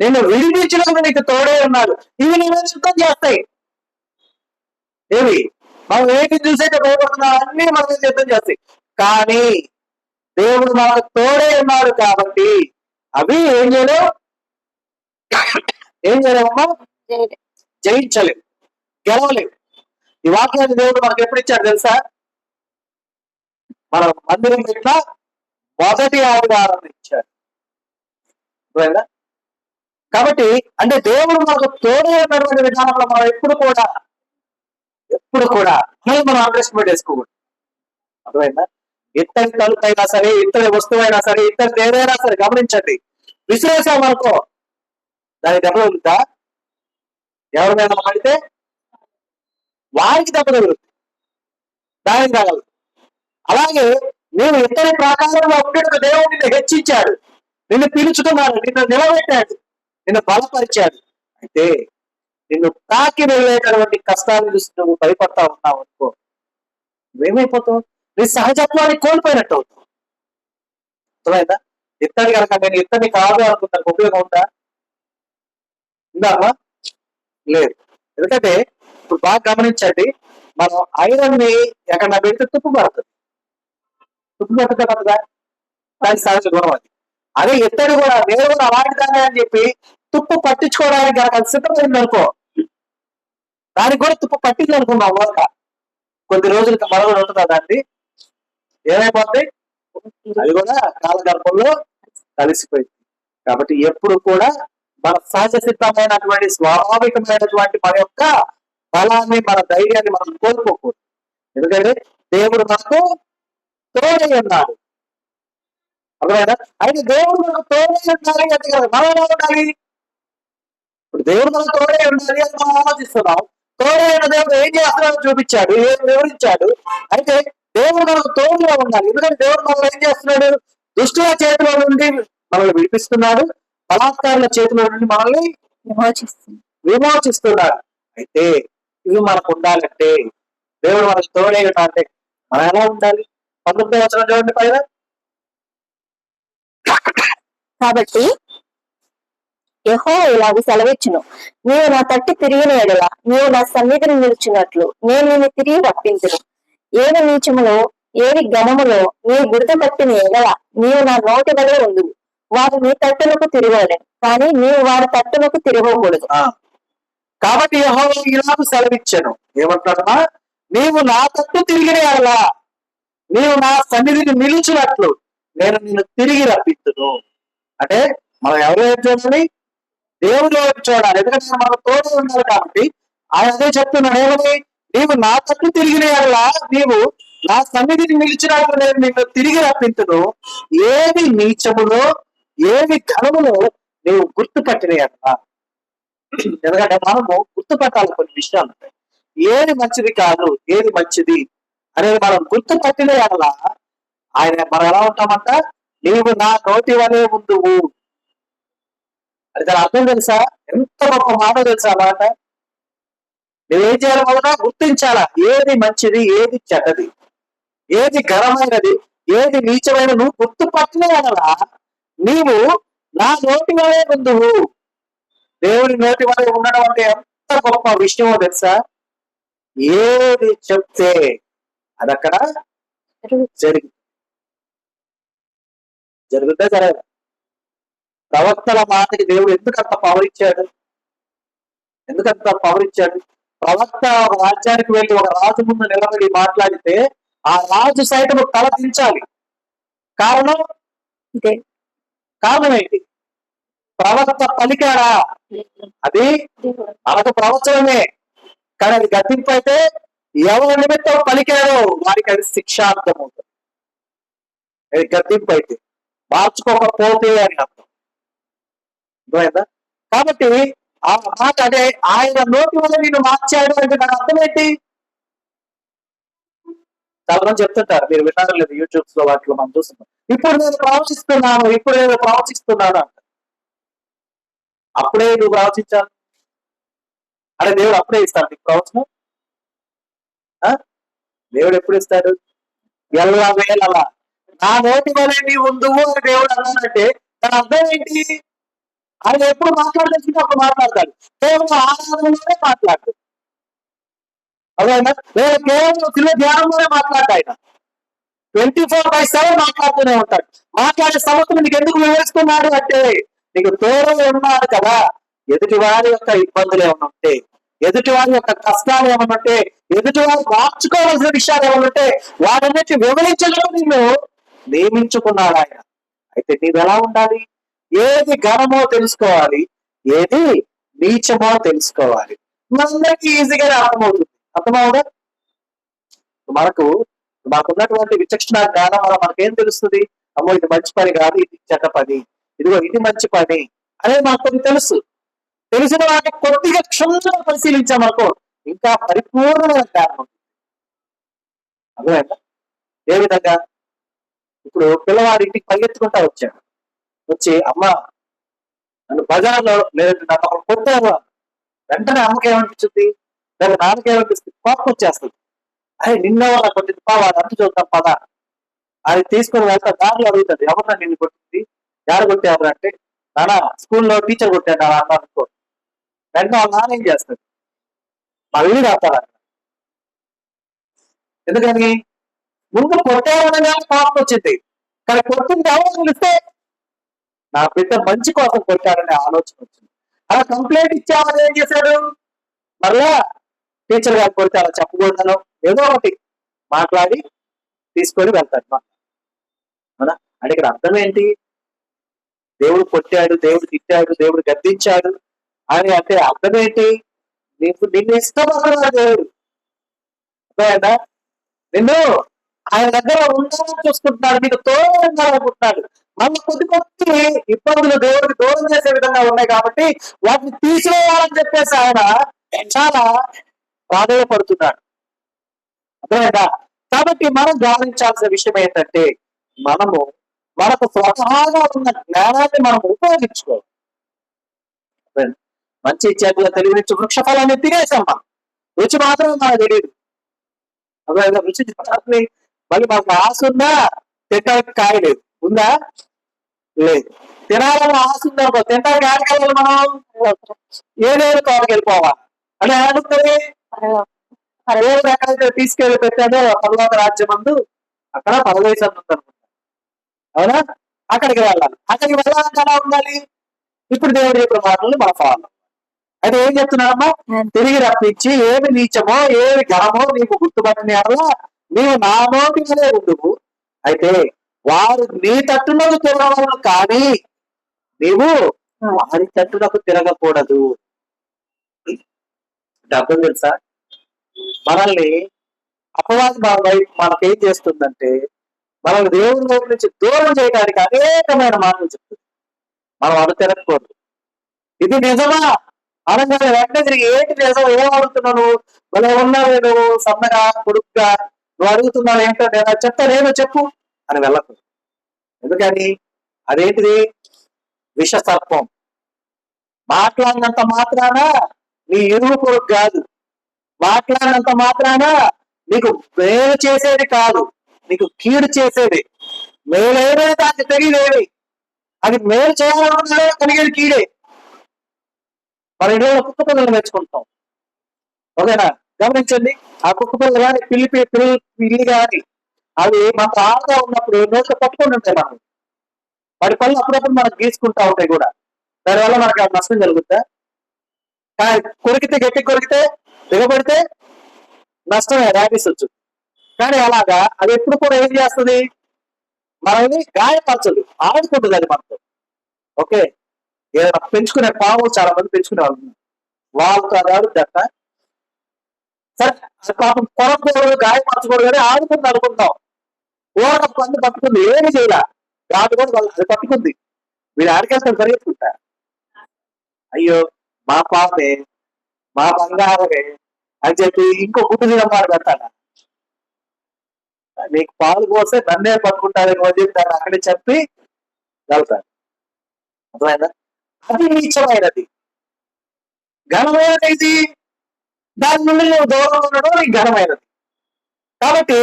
నిన్ను విడిపించుటకును నీకు తోడే ఉన్నాడు. ఇవి నేను సిద్ధం చేస్తాయి. ఏవి మనం ఏమి చూసైతే భయపడుతున్నాం అన్ని మనకి సిద్ధం చేస్తాయి. కానీ దేవుడు మనకు తోడే ఉన్నాడు కాబట్టి అవి ఏం చేయలేవు, ఏం చేయలేమమ్మా? జయించలేవు, గెలవలేవు. ఈ వాక్యాన్ని దేవుడు మనకు ఎప్పుడు ఇచ్చాడు తెలుసా? మన మందిరం ఇట్లా మొదటి ఆదివారం ఇచ్చాడు. కాబట్టి అంటే దేవుడు మనకు తోడే ఉన్నటువంటి విధానంలో మనం ఎప్పుడు కూడా మనం అండర్స్టిమేట్ చేసుకోకూడదు. అర్థమైందా? ఇత్తడి తలుపు అయినా సరే, ఇత్తడి వస్తువు అయినా సరే, ఇత్తడి ఏదైనా సరే గమనించండి. విశ్లేషం అనుకో దానికి దెబ్బ తగులుతా, ఎవరి మీద పడితే వారికి దెబ్బ తగులుతుంది, దానికి తగలదు. అలాగే నేను ఇత్తడి ప్రాకారంలో ఉండేందుకు దేవుడు నిన్ను హెచ్చించాడు, నిన్ను పిలుచుకున్నాడు, నిన్ను నిలబెట్టాడు, నిన్ను బలపరిచాడు. అయితే నిన్ను తాకి వెళ్ళేటటువంటి కష్టాలను చూసి నువ్వు భయపడతా ఉన్నావు అనుకో, నువ్వేమైపోతావు? నీ సహజత్వాన్ని కోల్పోయినట్టు అవుతావు. అర్థమైందా? ఇత్తడి కనుక నేను ఇత్తడిని కాదు అనుకుంటాను, ఉపయోగం ఉందా? ఉందామా? లేదు. ఎందుకంటే ఇప్పుడు బాగా గమనించండి, మనం ఐరన్ ని ఎక్కడ పెడితే తుప్పు పడుతుంది, తుప్పు పడుతుంది కదా, దాని సహజ గుణం అది. అదే ఇత్తడి కూడా నేను కూడా అలాంటిదానే అని చెప్పి తుప్పు పట్టించుకోవడానికి కనుక అది సిద్ధమైంది అనుకో, దానికి కూడా తుప్పు పట్టింది అనుకున్నాం వర్క, కొద్ది రోజులకి మరొకటి ఉంటుందా దాన్ని ఏమైపోతుంది? అది కూడా కాలగర్భంలో కలిసిపోయింది. కాబట్టి ఎప్పుడు కూడా మన సహజ సిద్ధమైనటువంటి స్వాభావికమైనటువంటి మన యొక్క బలాన్ని, మన ధైర్యాన్ని మనం కోల్పోకూడదు. ఎందుకంటే దేవుడు మనకు తోడై ఉన్నాడు. అర్థమైనా? అయితే దేవుడు మనకు తోడై ఉండాలి అంటే కదా మనం ఎలా ఉండాలి? ఇప్పుడు దేవుడు మనకు తోడై ఉండాలి అని మనం ఆలోచిస్తున్నాం. తోడై ఉన్న దేవుడు ఏం చేస్తున్నాడో చూపించాడు, ఏం వివరించాడు. అయితే దేవుడు మనకు తోడుగా ఉండాలి. ఎందుకంటే దేవుడు మనల్ని ఏం చేస్తున్నాడు? దుష్టుల చేతిలో నుండి మనల్ని విడిపిస్తున్నాడు, బలాత్కారుల చేతిలో నుండి మనల్ని విమోచిస్తున్నాడు. అయితే ఇవి మనకు ఉండాలంటే దేవుడు మనకు తోడే ఉండాలంటే మనం ఎలా ఉండాలి? 19వ వచనం చూడండి పైన. కాబట్టి యెహోవా ఇలాగ సెలవిచ్చును, నీవు నా తట్టు తిరిగిన ఎడల నీవు నా సన్నిధిని నిలిచినట్లు నేను నిన్ను తిరిగి రప్పించును. ఏది నీచములో ఏది ఘనములో నీ గుర్తు పట్టిన ఎడల నీవు నా నోటి వల్ల ఉండువు. వారు నీ తట్టులకు తిరగలేను, కానీ నీవు వారి తట్టులకు తిరగకూడదు. కాబట్టి యెహోవా ఇలాగ సెలవిచ్చాను, ఏమంటాడమ్మా? నీవు నా తట్టు తిరిగిన ఎడల నీవు నా సన్నిధిని నిలిచినట్లు నేను నిన్ను తిరిగి రప్పించును. అంటే మనం ఎవరు వైపు చూడాలి? దేవుడి వైపు చూడాలి. ఎందుకంటే మనం తోడు ఉండాలి కాబట్టి ఆయన అదే చెప్తున్నాడు. ఏమని? నీవు నా తట్టు తిరిగిన ఎడల నీవు నా సన్నిధిని నిలిచినట్లు నేను నిన్ను తిరిగి రప్పించును. ఏది నీచములో ఏది ఘనములో నీవు గుర్తుపట్టిన ఎడల. ఎందుకంటే మనము గుర్తుపట్టాలి కొన్ని విషయాలు ఉంటాయి. ఏది మంచిది కాదు, ఏది మంచిది అనేది మనం గుర్తు పట్టిన వల్ల ఆయన మనం ఎలా ఉంటామంట, నీవు నా నోటి వలె ఉందువు. అది దాని అర్థం తెలుసా? ఎంత గొప్ప మాట తెలుసా మాట. నువ్వేం చేయాలి? మొదట గుర్తించాలా ఏది మంచిది, ఏది చెడ్డది, ఏది ఘనమైనది, ఏది నీచమైన నువ్వు గుర్తుపట్టిన వల్ల నీవు నా నోటి వలె ఉందువు. దేవుడి నోటి వలె ఉండడం అంటే ఎంత గొప్ప విషయమో తెలుసా? ఏది చెప్తే అది అక్కడ జరుగుతా జరగదు. ప్రవక్తల మాటకి దేవుడు ఎందుకంత పవర్ ఇచ్చాడు? ఎందుకంత పవర్ ఇచ్చాడు? ప్రవక్త ఒక రాజ్యానికి వెళ్ళి ఒక రాజు ముందు నిలబడి మాట్లాడితే ఆ రాజు సైతం తల దించాలి. కారణం కారణం ఏంటి? ప్రవక్త పలికాడా? అది మనకు ప్రవచనమే, కానీ అది గద్దింపు అయితే ఎవరి నిమిత్తం పలికాడో వారికి అది శిక్షార్థం అవుతుంది. అది గద్దింపు అయితే మార్చుకోకపోతే అని అర్థం. అర్థమైందా? కాబట్టి ఆ మాట అదే ఆయన నోటి వల్ల నేను మార్చాడు అంటే దాని అర్థం ఏంటి? చాలా మంది చెప్తుంటారు, మీరు విన్నారో లేదు, యూట్యూబ్స్ లో వాటిలో మనం చూస్తున్నాం, ఇప్పుడు నేను ప్రవచిస్తున్నాను, ఇప్పుడు నేను ప్రవచిస్తున్నాను అంట. అప్పుడే నువ్వు ప్రవచించాలి అంటే దేవుడు అప్పుడే ఇస్తాడు నీకు ప్రవచనం? దేవుడు ఎప్పుడు ఇస్తాడు? ఎల్లవేళలా నా నోటి వల్ల నీ ఉందువు అని దేవుడు అన్నాడంటే దాని అర్థం ఏంటి? ఆయన ఎప్పుడు మాట్లాడాల్సింది అప్పుడు మాట్లాడతాడు. కేవలం ఆరాధనలోనే మాట్లాడతాడు. అదేనా? లేదా కేవలం చిన్న ధ్యానంలోనే మాట్లాడతాడు. ఆయన 24/7 మాట్లాడుతూనే ఉంటాడు. మాట్లాడే సమస్యను నీకు ఎందుకు వివరిస్తున్నాడు అంటే నీకు తోడు ఉన్నాడు కదా. ఎదుటి వారి యొక్క ఇబ్బందులు ఏమైనా ఉంటే, ఎదుటి వారి యొక్క కష్టాలు ఏమైనా ఉంటే, ఎదుటి వారు మార్చుకోవాల్సిన విషయాలు ఏమైనా ఉంటే వాటన్నిటి వివరించడం నిన్ను నియమించుకున్నాడు ఆయన. అయితే నీవు ఎలా ఉండాలి? ఏది ఘనమో తెలుసుకోవాలి, ఏది నీచమో తెలుసుకోవాలి. మనందరికీ ఈజీగానే అర్థమవుతుంది. అర్థమవుదా? మనకున్నటువంటి విచక్షణ జ్ఞానం వల్ల మనకేం తెలుస్తుంది? అమ్మో ఇది మంచి పని కాదు, ఇది చెడ్డ పని, ఇదిగో ఇది మంచి పని అనేది మనకు కొన్ని తెలుసు. తెలిసిన వాటిని కొద్దిగా క్షుణ్ణంగా పరిశీలించామనుకో ఇంకా పరిపూర్ణమైన జ్ఞానం. అర్థమైందా? ఏ విధంగా? ఇప్పుడు పిల్లవాడి ఇంటికి పరిగెత్తుకుంటా వచ్చాడు. వచ్చి అమ్మ నన్ను బజార్లో లేదంటే నాకు అక్కడ కొట్టారు. వెంటనే అమ్మకి ఏమనిపించింది? లేదా నాన్నకి ఏమనిపిస్తుంది? కోపం వచ్చేస్తుంది. అరే నిన్న వాళ్ళ కొట్టింది వాడు అంటు చూద్దాం పద అది తీసుకొని వెళ్తా. దారిలో అడుగుతుంది, ఎవరన్నా నిన్ను కొట్టింది, ఎవరు కొట్టారు అంటే నాన్న స్కూల్లో టీచర్ కొట్టాడు అలా అన్న అనుకో. వెంటనే వాళ్ళ నాన్న ఏం చేస్తుంది? మళ్ళీ రాస్తాడు. ఎందుకని? ముందు కొట్టారనగా కోపం వచ్చింది, కానీ కొట్టింది ఎవరు తెలిస్తే నా బిడ్డ మంచి కోసం కొట్టాడనే ఆలోచన వచ్చింది. అలా కంప్లైంట్ ఇచ్చామని ఏం చేశాడు? మరలా టీచర్ గారు కొడితే అలా చెప్పకూడదను ఏదో ఒకటి మాట్లాడి తీసుకొని వెళ్తాడు. అవునా? అంటే ఇక్కడ అర్థం ఏంటి? దేవుడు కొట్టాడు, దేవుడు తిట్టాడు, దేవుడు గద్దించాడు అని అంటే అర్థం ఏంటి? నిన్ను ఇష్టపడుతున్నాడు దేవుడు. అర్థమైందా? నిన్ను ఆయన దగ్గర ఉండాలని చూసుకుంటున్నాడు, నీకు తోడు ఉండాలనుకుంటున్నాడు. మళ్ళీ కొద్ది ఇబ్బందులు దేవుడికి దూరం చేసే విధంగా ఉన్నాయి కాబట్టి వాటిని తీసివేయాలని చెప్పేసి ఆయన చాలా ప్రాధాన్యపడుతున్నాడు. అర్థమైందా? కాబట్టి మనం గమనించాల్సిన విషయం ఏంటంటే మనకు స్వతహాగా ఉన్న జ్ఞానాన్ని మనం ఉపయోగించుకోవాలి. మంచి చెడుల తెలివించి వృక్ష ఫలాన్ని తినేసాం. మనం రుచి మాత్రం మనకు తెలియదు. అర్థమైందా? రుచి మళ్ళీ మనకు ఆశ ఉందా? తినడానికి కాయ లేదు. ఉందా? లేదు. తినాలని ఆశ ఉందా? తినడానికి ఆడికి వెళ్ళాలి. మనం ఏదేదో తోటకి వెళ్ళిపోవాలి అని ఏమనుకుంటుంది? దేవుడు ఎక్కడైతే తీసుకెళ్లి పెట్టాడో పరలోక రాజ్యం అందు అక్కడ పరదేశం ఉందనుకుంటా. అవునా? అక్కడికి వెళ్ళాలి. అక్కడికి వెళ్ళాలంటే ఎలా ఉండాలి? ఇప్పుడు దేవుడి యొక్క మాటలు మన ఫాలో. అయితే ఏం చెప్తున్నారమ్మా? తిరిగి రప్పించి ఏమి నీచమో ఏమి ఘనమో నీకు గుర్తుపట్టిన అలా నీవు నా నోటి వలె ఉండువు. అయితే వారు నీ తట్టునకు తిరగవలను కానీ నీవు వారి తట్టునకు తిరగకూడదు. అర్థం తెలుసా? మనల్ని అపవాది మన వైపు మనకేం చేస్తుందంటే మనల్ని దేవుడి వైపు నుంచి దూరం చేయడానికి అనేకమైన మాటలు చెప్తుంది. మనం అను తిరగకూడదు. ఇది నిజమా అనగానే వెంటనే తిరిగి ఏంటి నిజం, ఏం అడుగుతున్నాను, భలే ఉన్నావు నువ్వు, సన్నగా పొడుగ్గా నువ్వు అడుగుతున్నావు ఏంటో నేను చెప్తానేమో చెప్పు అని వెళ్ళకు. ఎందుకని అదేంటిది? విష సర్పం. మాట్లాడినంత మాత్రాన నీ ఎరువు కొరకు కాదు, మాట్లాడినంత మాత్రాన నీకు మేలు చేసేది కాదు, నీకు కీడు చేసేది. మేలేదని దానికి తెలియలేవి, అది మేలు చేయాలనుకున్నా కలిగేది కీడే. మన ఇంట్లో కుక్క పిల్లలు మెచ్చుకుంటాం, ఓకేనా? గమనించండి, ఆ కుక్క పిల్లలు కానీ పిల్లి కానీ అవి మనకు ఆడుగా ఉన్నప్పుడు నోట్లో పట్టుకొని ఉంటాయి. మనం వాటి పళ్ళు అప్పుడప్పుడు మనకు గీసుకుంటా ఉంటాయి కూడా. దానివల్ల మనకు నష్టం జరుగుతుందా? కానీ కొరికితే, గట్టి కొరికితే, దిగబడితే నష్టమే, ర్యాబీస్ వచ్చు. కానీ అలాగా అది ఎప్పుడు కూడా ఏం చేస్తుంది? మనల్ని గాయపరచదు, ఆడుకుంటుంది అది మనతో. ఓకే, ఏదైనా పెంచుకునే పాములు చాలా మంది పెంచుకునే వాళ్ళు, వాళ్ళతో అది ఆడుతుందట. సరే, అది పాపం కొరకూడదు, గాయపరచకూడదు కానీ ఆడుకుంది అనుకుంటాం. ఓడ పండు పట్టుకుంది, ఏమి చేయాల, రాదు కూడా అది పట్టుకుంది. వీడు ఆడికేస్తాడు పరిగెత్తుకుంటా. అయ్యో మా పాపే, మా బంగారమే అని చెప్పి ఇంకో గుడ్డు దిగమాట పెడతాడు. నీకు పాలు పోస్తే నన్నే పట్టుకుంటారేమో అని చెప్పి దాన్ని అక్కడే చెప్పి వెళ్తాడు. అర్థమైందా? అది నీచమైనది. ఘనమైనది దాని నుండి నువ్వు దూరంగా ఉండడం నీకు ఘనమైనది. కాబట్టి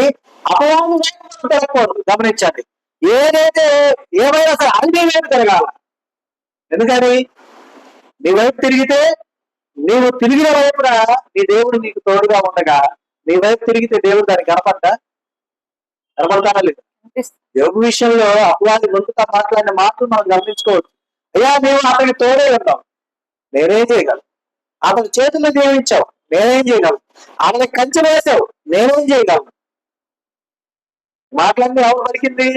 అపవాదం తిరగకూడదు. గమనించండి, ఏదైతే ఏమైనా సరే అది నీ వైపు తిరగాల. ఎందుకని? నీ వైపు తిరిగితే, నీవు తిరిగిన వైపున నీ దేవుడు నీకు తోడుగా ఉండగా నీ వైపు తిరిగితే దేవుడు దాన్ని కనపడతానా లేదు? యోగ విషయంలో అపవాది గొంతుగా మాట్లాడిన మాటలు మనం గమనించుకోవచ్చు. అయ్యా నీవు అతనికి తోడే ఉన్నావు, నేనేం చేయగలను? అతని చేతుల్లో జీవించావు, నేనేం చేయగలను? అతనికి కంచె వేసావు, నేనేం చేయగలను? మాట్లాడి ఎవరు పలికింది?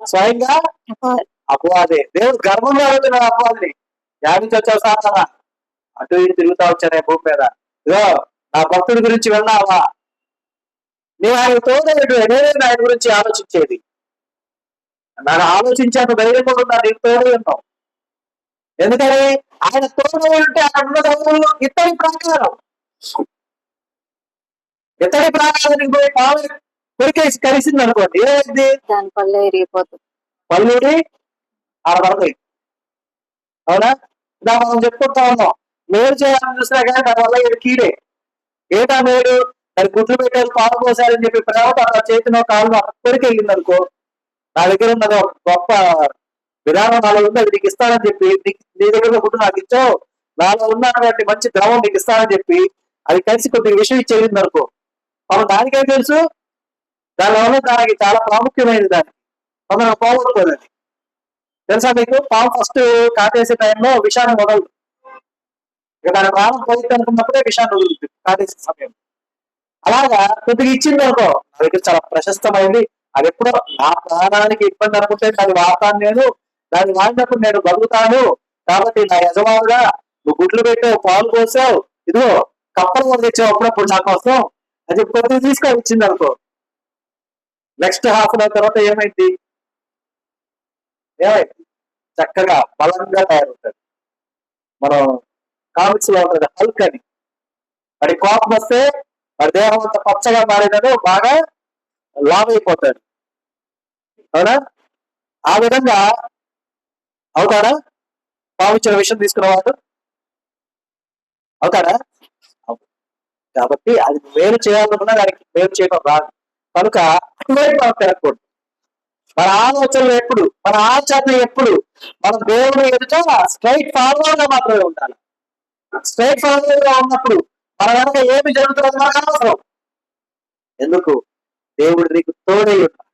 స్వయంగా అపవాదే. దేవుడు గర్వంగా అవుతున్నాడు అపవాదిని. యాభించి వచ్చావు సాతానా, అటు ఇటు తిరుగుతా వచ్చానే భూమి మీద, ఇదో నా భక్తుడి గురించి విన్నావా? నేను ఆయన తోడేడు, నేనే ఆయన గురించి ఆలోచించేది. నాకు ఆలోచించేంత ధైర్యం కూడా ఉన్నా, నీకు తోడే ఉన్నావు. ఎందుకని? ఆయన తోడే ఉంటే అక్కడ ఉన్న ధైర్యంలో ఇత్తడి ప్రాకారానికి పోయి పాలు కొరికేసి కలిసింది అనుకోండి, ఏమైంది? దాని పళ్ళు ఎరిగిపోతుంది, పల్లూరి ఆడ పడతాయి. అవునా? ఇలా మనం చెప్పుకుంటా ఉన్నాం, మేలు చేయాలని చూసినా కానీ దానివల్ల ఇది కీడే. ఏటా మేలు? దాని గుడ్లు పెట్టేసి పాలు పోసారని చెప్పి ప్రేమతో అలా చేతిలో కాళ్ళు కొరికి వెళ్ళింది అనుకో, నా దగ్గర ఉన్నది ఒక గొప్ప విధానం నాలో ఉంది, అది నీకు ఇస్తానని చెప్పి, నీ దగ్గర గుడ్డు నాకు ఇచ్చావు, నాలో ఉన్నటువంటి మంచి ద్రవం నీకు ఇస్తానని చెప్పి అది కలిసి కొద్దిగా విషయం ఇచ్చేది అనుకో, మనం దానికేం తెలుసు? దానివల్ల దానికి చాలా ప్రాముఖ్యమైనది, దానికి తొందరగా పోగొట్టుకోదండి. తెలుసా మీకు? పాము ఫస్ట్ కాటేసే టైంలో విషాన్ని వదలదు, ఇక దాని ప్రాణం పోయింది అనుకున్నప్పుడే విషాన్ని వదులుతుంది కాటేసే సమయం. అలాగా కొద్దిగా ఇచ్చింది అనుకో, నా దగ్గర చాలా ప్రశస్తమైంది, అది ఎప్పుడో నా ప్రాణానికి ఇబ్బంది అనుకుంటే దాన్ని వాడతాను, నేను దాన్ని వాడినప్పుడు నేను బతుకుతాను, కాబట్టి నా యజమానుగా నువ్వు గుడ్లు పెట్టావు, పాలు పోసావు, ఇదిగో కప్పలు కూడా తెచ్చావు అప్పుడప్పుడు నా కోసం, అది కొద్దిగా తీసుకొని ఇచ్చింది అనుకో, నెక్స్ట్ హాఫ్ అన్ అవర్ తర్వాత ఏమైంది? చక్కగా బలంగా తయారవుతుంది. మనం కామిక్స్ లో ఉంటుంది హల్క్ అని, వాడి కోపం వస్తే వాడి దేహం అంతా పచ్చగా మారినను బాగా లావ్ అయిపోతాడు. అవునా? ఆ విధంగా అవుతాడా? పాము ఇచ్చిన విషయం తీసుకున్నవాడు అవుతాడా? కాబట్టి అది మేలు చేయాలనుకున్నా దానికి మేలు చేయడం రాదు. కనుక మనం తిరగకూడదు. మన ఆలోచనలు ఎప్పుడు, మన ఆచరణ ఎప్పుడు మన దేవుని ఎదుట స్ట్రైట్ ఫార్వర్డ్ గా మాత్రమే ఉండాలి. స్ట్రైట్ ఫార్వర్డ్ గా ఉన్నప్పుడు మన వెనక ఏమి జరుగుతుందో మనకు అనవసరం. ఎందుకు? దేవుడు నీకు తోడై ఉన్నాడు.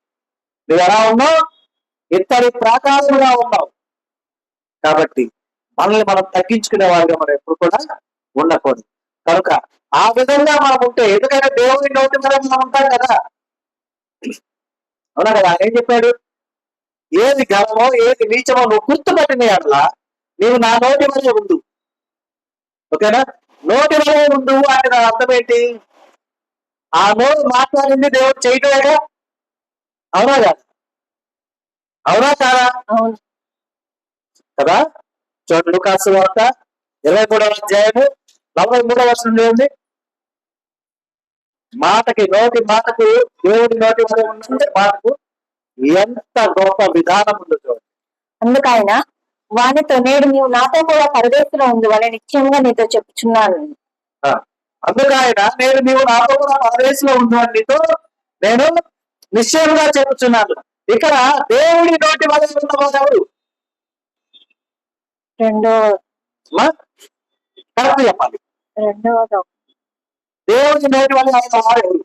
నువ్వు ఎలా ఉన్నావు? ఇత్తడి ప్రాకారముగా ఉన్నావు. కాబట్టి మనల్ని మనం తగ్గించుకునే వాళ్ళగా మనం ఎప్పుడు కూడా ఉండకూడదు. కనుక ఆ విధంగా మనం ఉంటే, ఎందుకంటే దేవుని నోటి మీద మనం ఉంటాం కదా. అవునా కదా? ఆయన ఏం చెప్పాడు? ఏది ఘనమో ఏది నీచమో నువ్వు గుర్తుపట్టిన అట్లా నీవు నా నోటి వల్లే ఉండు. ఓకేనా? నోటి వల్లే ఉండు అంటే దాని అర్థం ఏంటి? ఆ నోరు మాట్లాడింది దేవుడు చేయటమేగా. అవునా కాదు? అవునా కాదా? అవును కదా. చూడండి, లూకాసు వార్త 23వ అధ్యాయము 43వ వచనం చూడండి. మాటకి నోటి మాటకు దేవుడి నోటి వల్ల ఉన్నంటే మాటకు ఎంత గొప్ప విధానం ఉందో చూడండి. అందుకైనా వానితో నేడు నీవు నాతో కూడా పరదేశంలో ఉందివని నిశ్చయంగా నీతో చెప్పుచున్నాను. ఆ, అందుకైనా నేను నీవు నాతో కూడా పరదేశంలో ఉన్నాను నీతో నేను నిశ్చయంగా చెప్పుచున్నాను. ఇక్కడ దేవుడి నోటి వల్ల ఉన్నవాడు ఎవరు? కరెక్ట్ చెప్పాలి. రెండవ దేవుడి నోటి వల్ల ఉన్నవాడు ఎవరు?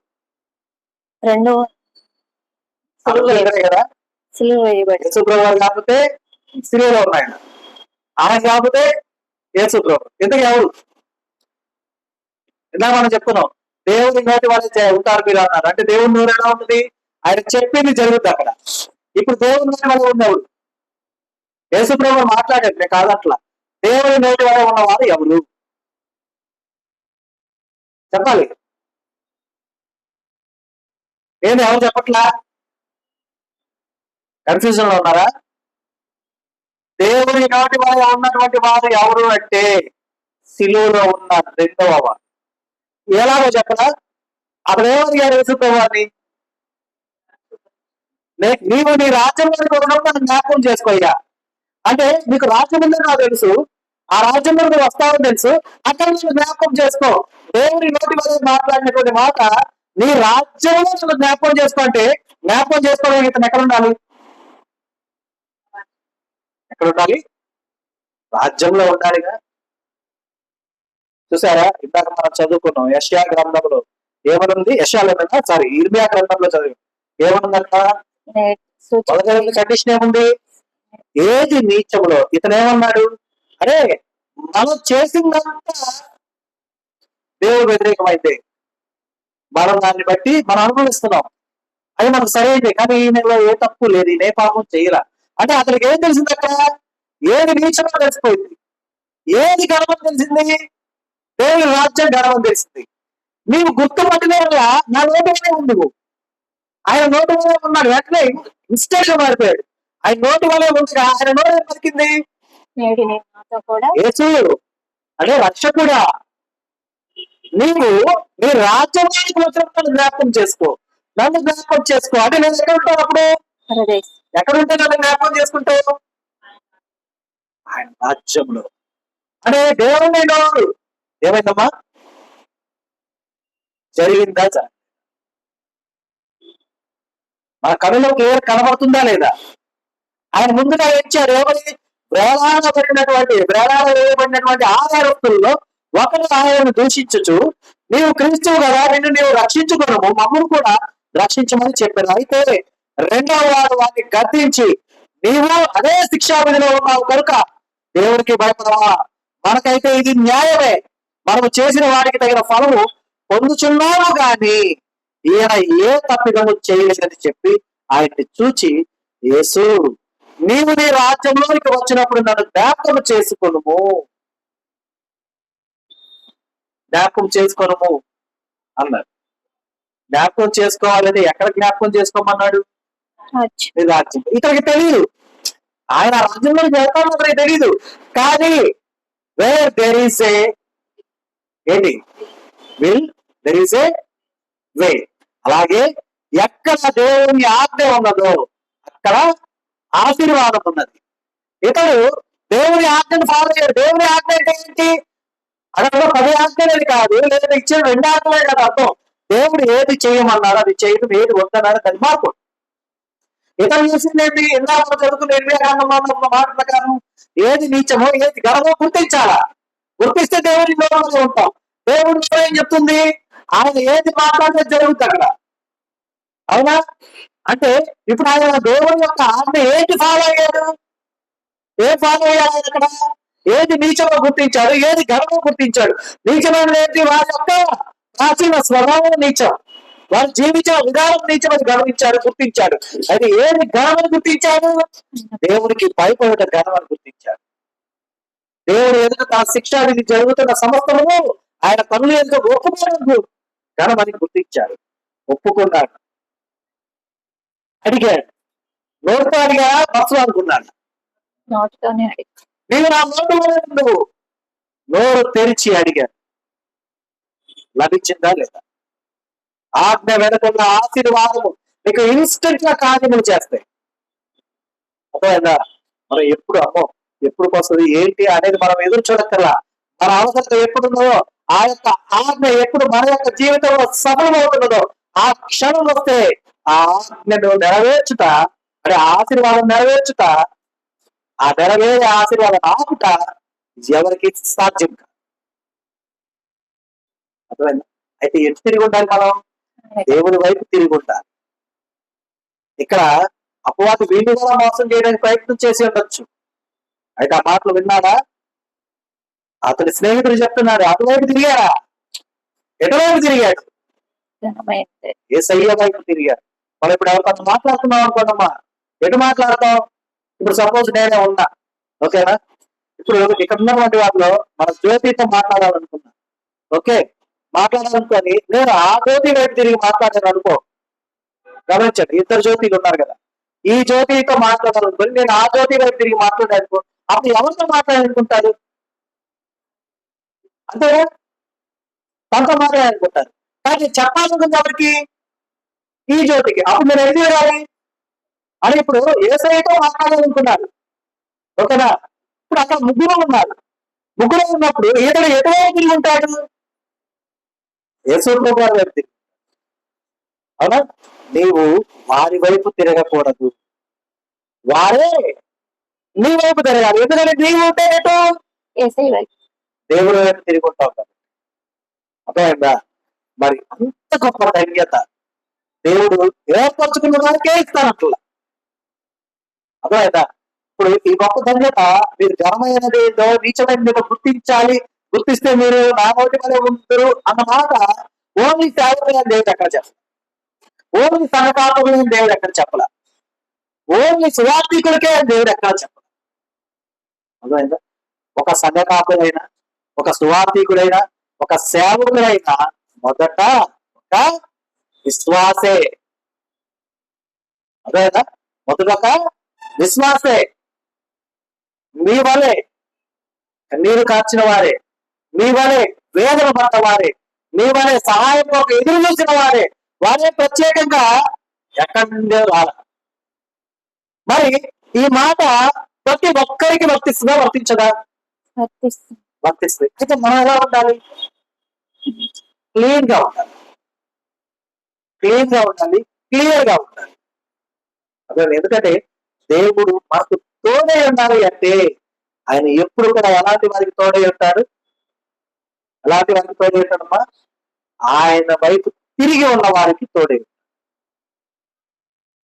కదా సిలువ వేయబడి యేసుప్రభు కాకపోతే సిలువలో ఉన్నాయన, ఆయన కాకపోతే యేసుప్రభు. ఇంతకు ఎవరు? ఇలా మనం చెప్తున్నాం దేవుడి నోటి వాళ్ళు ఉంటారు మీరు అన్నారు. అంటే దేవుడి నోరు ఎలా ఉంటుంది? ఆయన చెప్పింది జరుగుతుంది అక్కడ. ఇప్పుడు దేవుడి నోటి వల్ల ఉన్నవాడు యేసుప్రభు మాట్లాడారు, నేను కాదట్లా. దేవుడి నోటి వల్ల ఉన్నవారు ఎవరు చెప్పాలి. నేను ఎవరు చెప్పట్లా? కన్ఫ్యూజన్ లో ఉన్నారా? దేవుడి నోటి వల్ల ఉన్నటువంటి వారు ఎవరు అంటే సిలువలో ఉన్న రెండవ వారు. ఎలాగో చెప్పరా? అప్పుడు ఏమడిగారు యేసుప్రభుని? నీవు నీ రాజ్యంలోకి ఉన్నప్పుడు జ్ఞాపకం చేసుకోయ్యా. అంటే నీకు రాజ్యం ఉందని నాకు తెలుసు, ఆ రాజ్యంలో నువ్వు వస్తావని తెలుసు, అక్కడ నువ్వు జ్ఞాపకం చేసుకో. దేవుడి నోటి వల్ల మాట్లాడినటువంటి మాట నీ రాజ్యంలో నువ్వు జ్ఞాపకం చేసుకుంటే, జ్ఞాపకం చేసుకోవడానికి ఇతను ఎక్కడ ఉండాలి? ఎక్కడ ఉండాలి? రాజ్యంలో ఉండాలిగా. చూసారా, ఇందాక మనం చదువుకున్నాం యెషయా గ్రంథంలో ఏమనుంది? యెషయాలో సారీ ఇర్మియా గ్రంథంలో చదివి ఏమనుందంట? కండిషన్ ఏముంది? ఏది నీచములో ఇతను ఏమన్నాడు? అరే మనం చేసిందంతా దేవుడు వ్యతిరేకమైతే మనం దాన్ని బట్టి మనం అనుభవిస్తున్నాం, అది మనకు సరైనది. కానీ ఈయనలో ఏ తప్పు లేదు, ఈయన పాపం చేయరా. అంటే అతనికి ఏం తెలిసింది? అక్కడ ఏది నీచమో తెలిసిపోయింది, ఏది గర్వం తెలిసింది? దేవుడి రాజ్యం గర్వం తెలిసింది. నీవు గుర్తుపట్టిన వల్ల నా నోటి ఉంది, నువ్వు ఆయన నోటి వల్ల ఉన్నాడు. వెంటనే ఇన్స్టెంట్ గా మారిపోయాడు. ఆయన నోటి వల్ల ఉండగా ఆయన నోటి పలికింది యేసు అదే రక్షకుడా. నీవు నీ రాజ్యానికి వచ్చినప్పుడు జ్ఞాపకం చేసుకో, నన్ను జ్ఞాపకం చేసుకో. అంటే నేను ఎక్కడ ఉంటావు? అప్పుడు ఎక్కడుంటే నన్ను జ్ఞాపకం చేసుకుంటావు? ఆయన రాజ్యంలో. అంటే దేవుని నోరు ఏమైందమ్మా? జరిగిందా? మన కనులో క్లియర్ కనబడుతుందా లేదా? ఆయన ముందుగా ఇచ్చారు ఏమని? వేలాడబడినటువంటి ఆధారస్తుల్లో ఒకరు ఆయనను దూషించచ్చు, నీవు క్రీస్తువు కదా, నిన్ను నీవు రక్షించుకున్నాము, మమ్మల్ని కూడా రక్షించమని చెప్పారు. అయితే రెండవ వాడు వాడిని గద్దించి నీవు అదే శిక్షా విధిలో ఉన్నావు కనుక దేవుడికి భయపడవా? మనకైతే ఇది న్యాయమే, మనము చేసిన వాడికి తగిన ఫలము పొందుచున్నాము, కానీ ఈయన ఏ తప్పిదము చేయలేదని చెప్పి ఆయన్ని చూచి యేసు నీవు నీ రాజ్యంలోనికి వచ్చినప్పుడు నన్ను జ్ఞాపకం చేసుకొనుము, జ్ఞాపకం చేసుకోను అన్నాడు. జ్ఞాపకం చేసుకోవాలని ఎక్కడ జ్ఞాపకం చేసుకోమన్నాడు? నీ రాజ్యం. ఇతనికి తెలియదు ఆయన రాజ్యంలోకి వెళ్తామని అతనికి తెలియదు. కానీ వేర్ దెర్ ఈస్ ఏ ఏంటి విల్ దెర్ ఈస్ ఏ వే. అలాగే ఎక్కడ దేవుని ఆజ్ఞ ఉన్నదో అక్కడ ఆశీర్వాదం ఉన్నది. ఇతడు దేవుని ఆజ్ఞను ఫాలో చేయడు. దేవుని ఆజ్ఞ అంటే ఏంటి? అక్కడ 10 ఆజ్ఞలు కాదు, లేదా ఇచ్చిన 2 ఆజ్ఞలే కదా అర్థం. దేవుడు ఏది చేయమన్నాడు అది చేయడం, ఏది వద్దన్నాడు అది మార్పు. ఇతను చేసింది ఏంటి? ఇందాక చదువుకున్న 8 మాట ప్రకారం ఏది నీచమో ఏది గర్వమో గుర్తించాలా. గుర్తిస్తే దేవుడి లోపల ఉంటాం. దేవుడి ఏం చెప్తుంది? ఆయన ఏది మాట్లాడితే జరుగుతుంది అక్కడ. అవునా? అంటే ఇప్పుడు ఆయన దేవుడి యొక్క ఆజ్ఞ ఏంటి ఫాలో అయ్యాడు? ఏం ఫాలో అయ్యాడు అక్కడ? ఏది నీచమో గుర్తించాడు, ఏది గర్వమో గుర్తించాడు. నీచమైన ఏంటి? వారి యొక్క ప్రాచీన స్వభావం నీచం, వారు జీవించిన విధానం నీచమని గమనించాడు, గుర్తించాడు. అది ఏది గర్వమని గుర్తించాడు? దేవుడికి భయపడట గర్వమని గుర్తించాడు. దేవుడు ఎదుట తా శిక్ష ఇది జరుగుతున్న సమస్తము ఆయన పనులు ఎందుకు ఒప్పుకోవద్దు గర్వమని గుర్తించాడు, ఒప్పుకున్నాడు. అడిగాడు, నోటితో అడిగా బస్సు అనుకున్నాడు. నీవు నా నోటు నువ్వు నోరు తెరిచి అడిగాడు, లభించిందా లేదా? ఆజ్ఞ వెనుకున్న ఆశీర్వాదము నీకు ఇన్స్టెంట్ గా కార్యములు చేస్తాయి. అర్థమైందా? మనం ఎప్పుడు అమ్మో ఎప్పుడు వస్తుంది ఏంటి అనేది మనం ఎదురు చూడక్కర్లా. మన అవసరం ఎప్పుడున్నదో ఆ యొక్క ఆజ్ఞ ఎప్పుడు మన యొక్క జీవితంలో సఫలమవుతున్నదో ఆ క్షణం వస్తే ఆ ఆజ్ఞను నెరవేర్చుట అంటే ఆశీర్వాదం నెరవేర్చుట, ఆ నెరవేరే ఆశీర్వాదం ఆపుట ఎవరికి సాధ్యం కాదు. అర్థమైందా? అయితే ఎటు తిరిగి ఉండాలి మనం? దేవుని వైపు తిరిగి ఉండాలి. ఇక్కడ అపవాది వీళ్ళు కూడా మోసం చేయడానికి ప్రయత్నం చేసి ఉండొచ్చు. అయితే ఆ మాటలు విన్నాడా? అతని స్నేహితుడు చెప్తున్నాడు అటువైపు తిరిగారా? ఎటువైపు తిరిగాడు? యేసయ్య వైపు తిరిగాడు. మనం ఇప్పుడు ఎవరితో మాట్లాడుతున్నాం అనుకోండమ్మా, ఎటు మాట్లాడతాం? ఇప్పుడు సపోజ్ నేనే ఉన్నా, ఓకేనా? ఇప్పుడు ఇక్కడ ఉన్నటువంటి వాళ్ళలో మన జ్యోతితో మాట్లాడాలనుకున్నా, ఓకే, మాట్లాడాలనుకొని నేను ఆ జ్యోతి వైపు తిరిగి మాట్లాడాను అనుకో, గమనించండి, ఇద్దరు జ్యోతిలు ఉన్నారు కదా, ఈ జ్యోతితో మాట్లాడాలనుకొని నేను ఆ జ్యోతి వైపు తిరిగి మాట్లాడాను, అప్పుడు ఎవరితో మాట్లాడాలనుకుంటారు? అంతేగా, తనతో మాట్లాడాలనుకుంటారు. కానీ చెప్పాలనుకుంది ఎవరికి? ఈ జ్యోతికి. అప్పుడు నేను ఏం చేయాలి అని ఇప్పుడు యేసయ్యతో మాట్లాడాలనుకున్నారు, ఓకేనా? ఇప్పుడు అక్కడ ముగ్గురు ఉన్నారు. ముగ్గురు ఉన్నప్పుడు ఇతడు ఎటువైపు తిరిగి ఉంటాడు? యేసు ప్రభువు వైపు తిరిగి. అవునా? నీవు వారి వైపు తిరగకూడదు, వారే నీ వైపు తిరగాలి. ఎందుకంటే నీవు ఉంటే ఎటు? దేవుడి వైపు తిరిగి ఉంటావు కదా. అర్థమైందా? మరి అంత గొప్ప ధన్యత దేవుడు ఏర్పరచుకున్న వారికే ఇస్తానట్లా. అర్థమైందా? ఇప్పుడు ఈ గొప్ప ధన్యత మీరు ఘనమైనది ఏదో నీచమైనది ఏదో గుర్తించాలి, గుర్తిస్తే మీరు నా నోటి వలె ఉంటారు అన్న మాట ఓన్లీ సేవకులైన దేవుడు ఎక్కడ చెప్పాలి, ఓన్లీ సంఘకాపులైన దేవుడు ఎక్కడ చెప్పాల, ఓన్లీ సువార్థికులకే దేవుడు ఎక్కడ చెప్పాలి. అర్థమైందా? ఒక సంఘకాపులైనా, ఒక సువార్థికుడైనా, ఒక సేవకుడైనా మొదట ఒక విశ్వాసే. అర్థమైందా? మొదట ఒక విశ్వాసే. మీ వలె కన్నీరు కార్చిన వారే, మీ వలె వేదన పడ్డ వారే, మీ వలె సహాయం ఒక ఎదురు చూసిన వారే, వారే ప్రత్యేకంగా ఎక్కడి నుండే రాల. మరి ఈ మాట ప్రతి ఒక్కరికి వర్తిస్తుందా, వర్తించదా? వర్తిస్తుంది. అయితే మనం ఎలా ఉండాలి? క్లీన్ గా ఉండాలి, క్లీన్ గా ఉండాలి, క్లియర్ గా ఉండాలి. అదే, ఎందుకంటే దేవుడు మనకు తోడే ఉండాలి అంటే ఆయన ఎప్పుడు కూడా ఎలాంటి వారికి తోడే ఉంటాడు? ఎలాంటి వారికి తోడే ఉంటాడమ్మా? ఆయన వైపు తిరిగి ఉన్న వారికి తోడే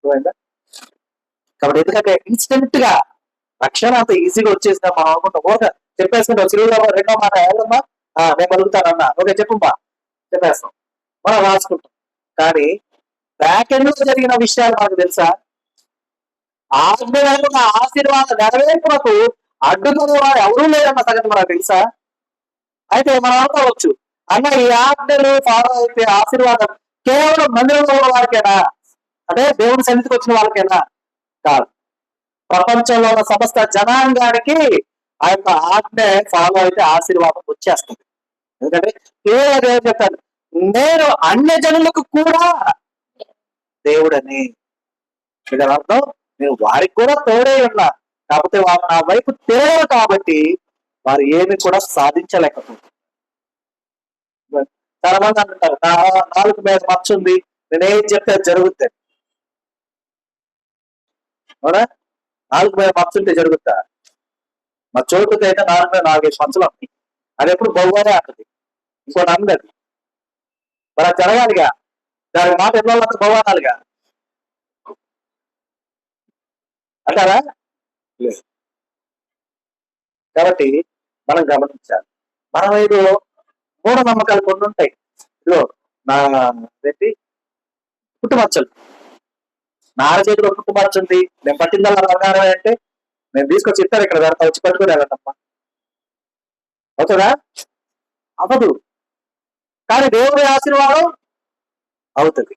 ఉంటాడు. కాబట్టి ఎందుకంటే ఇన్స్టెంట్ గా రక్షణ అంత ఈజీగా వచ్చేసిందా మనం అనుకుంటాం. ఓకే చెప్పేసుకుంటాం, చిరువులో రెండో మాట ఎవరమ్మా నేను పలుకుతానన్నా, ఓకే చెప్పుమ్మా చెప్పేస్తాం, మనం రాసుకుంటాం. కానీ బ్యాక్ ఎండ్ లో జరిగిన విషయాలు మనకు తెలుసా? ఆశీర్వాద నెరవేర్పులకు అడ్డుకునే వారు ఎవరూ లేరన్న సంగతి మనకు తెలుసా? అయితే మనం అనుకోవచ్చు, అన్న ఈ ఆజ్ఞలు ఫాలో అయితే ఆశీర్వాదం కేవలం మందిరంలో ఉన్న వారికేనా, అంటే దేవుని సన్నిధికి వచ్చిన వాళ్ళకేనా? కాదు, ప్రపంచంలో ఉన్న సమస్త జనాంగానికి ఆ యొక్క ఆజ్ఞ ఫాలో అయితే ఆశీర్వాదం వచ్చేస్తుంది. ఎందుకంటే దేవుడు చెప్తాను, నేను అన్య జనులకు కూడా దేవుడని. అర్థం, నేను వారికి కూడా తోడే ఉన్నా, కాకపోతే వారు నా వైపు తిరగరు కాబట్టి వారు ఏమి కూడా సాధించలేకపోతుంది. చాలా మంది అంటారు నాలుగు మీద మచ్చ ఉంది, నేనేం చెప్తే జరుగుద్ది. అవునా? నాలుగు మీద మచ్చ ఉంటే జరుగుతా? మా చోటుకి అయితే 4 మీద 4 మచ్చలు ఉన్నాయి, అది ఎప్పుడు బొవ్వనే అంటది, ఇంకోటి అందది. మరి అది జరగాలిగా, దాని మాట ఎన్నో బొవ్వనాలిగా అంటారా? లేదు. కాబట్టి మనం గమనించాలి, మనం ఏదో మూఢనమ్మకాలు కొన్ని ఉంటాయి. ఇదిగో నా ఏంటి పుట్టుమచ్చలు, నా చేతిలో పుట్టుమచ్చ ఉంది, నేను పట్టిందల్లా బంగారం అంటే నేను తీసుకొచ్చి ఇస్తారు, ఇక్కడ వెళ్తా, వచ్చి పట్టుకుని వెళ్ళండమ్మా, అవుతుందా? అవ్వదు. కానీ దేవుడి ఆశీర్వాదం అవుతుంది.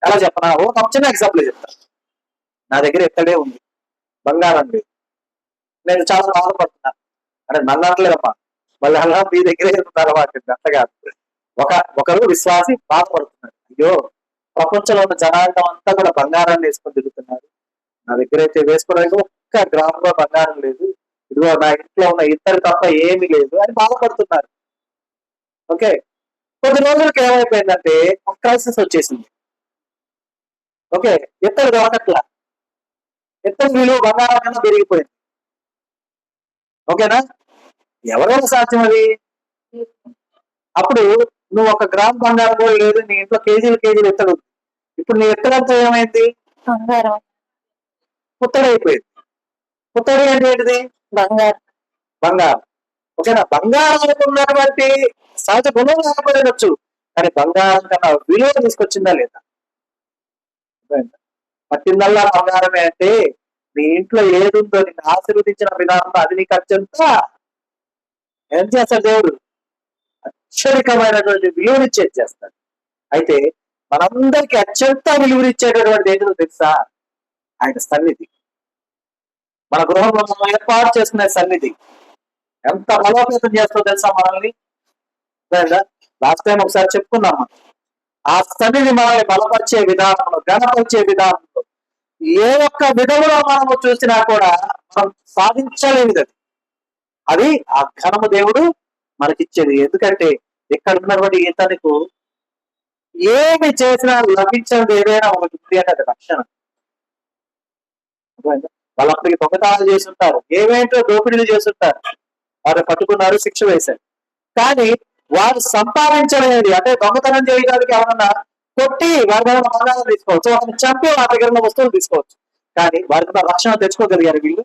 ఎలా చెప్పనా? ఒక చిన్న ఎగ్జాంపుల్ చెప్తాను. నా దగ్గర ఎక్కడే ఉంది, బంగారం లేదు, నేను చాలా బాధపడుతున్నాను. అంటే నన్ను అనట్లేదమ్మా, మళ్ళీ అలా మీ దగ్గరే అలవాటు అంత కాదు. ఒకరు విశ్వాసి బాధపడుతున్నాడు, అయ్యో, ప్రపంచంలో ఉన్న జనాంగం అంతా కూడా బంగారాన్ని వేసుకొని తిరుగుతున్నారు, నా దగ్గర అయితే వేసుకోవడానికి ఒక్క గ్రామంలో బంగారం లేదు, ఇదిగో నా ఇంట్లో ఉన్న ఇద్దరు తప్ప ఏమీ లేదు అని బాధపడుతున్నారు. ఓకే, కొద్ది రోజులకి ఏమైపోయిందంటే ఒక క్రైసిస్ వచ్చేసింది. ఓకే, ఇత్తడి దొరకట్లా, ఇత్తడి విలువ బంగారం కన్నా పెరిగిపోయింది. ఓకేనా, ఎవరైనా సాధ్యం అది. అప్పుడు నువ్వు ఒక గ్రామ్ బంగారం కూడా లేదు, నీ ఇంట్లో కేజీలు ఇత్తడు. ఇప్పుడు నీ ఇత్తడంతా ఏమైంది? బంగారం. పుత్తడి అయిపోయింది. పుత్తడి అంటే ఏంటిది? బంగారం. బంగారం. ఓకేనా, బంగారానికి ఉన్నటువంటి సహజ గుణం లేకపోవచ్చు, కానీ బంగారం కన్నా విలువ తీసుకొచ్చిందా లేదా? పట్టిందల్లా బంగారమే అంటే నీ ఇంట్లో ఏది ఉందో నిన్ను ఆశీర్వదించిన విధానంలో అది నీకు అత్యంత ఏం చేస్తాడు దేవుడు? అత్యధికమైనటువంటి విలువనిచ్చేది చేస్తాడు. అయితే మనందరికీ అత్యంత విలువనిచ్చేటటువంటి ఏంటో తెలుసా? ఆయన సన్నిధి. మన గృహంలో మనం ఏర్పాటు చేసుకునే సన్నిధి ఎంత బలోపేతం చేస్తుందో తెలుసా మనల్ని? లాస్ట్ టైం ఒకసారి చెప్పుకున్నాము. ఆ సన్నిధి మనల్ని బలపరిచే విధానంలో, ఘనపరిచే విధానంలో ఏ ఒక్క విధములో మనము చూసినా కూడా మనం సాధించలేనిది అది ఆ ఘనము దేవుడు మనకిచ్చేది. ఎందుకంటే ఇక్కడ ఉన్నటువంటి ఇతనికి ఏమి చేసినా లభించేది ఏదైనా ఒకటి ఉంది అంటే అది రక్షణ. వాళ్ళు అప్పటికి దొంగతనాలు చేస్తుంటారు, ఏమేంటో దోపిడీలు చేస్తుంటారు, వారు పట్టుకున్నారు, శిక్ష వేశారు. కానీ వారు సంపాదించలేది అంటే దొంగతనం చేయడానికి ఏమన్నా కొట్టి వారి దగ్గర బంగారం తీసుకోవచ్చు, వారిని చంపి వారి దగ్గర ఉన్న వస్తువులు తీసుకోవచ్చు. కానీ వారికి రక్షణ తెచ్చుకోగలిగారు వీళ్ళు?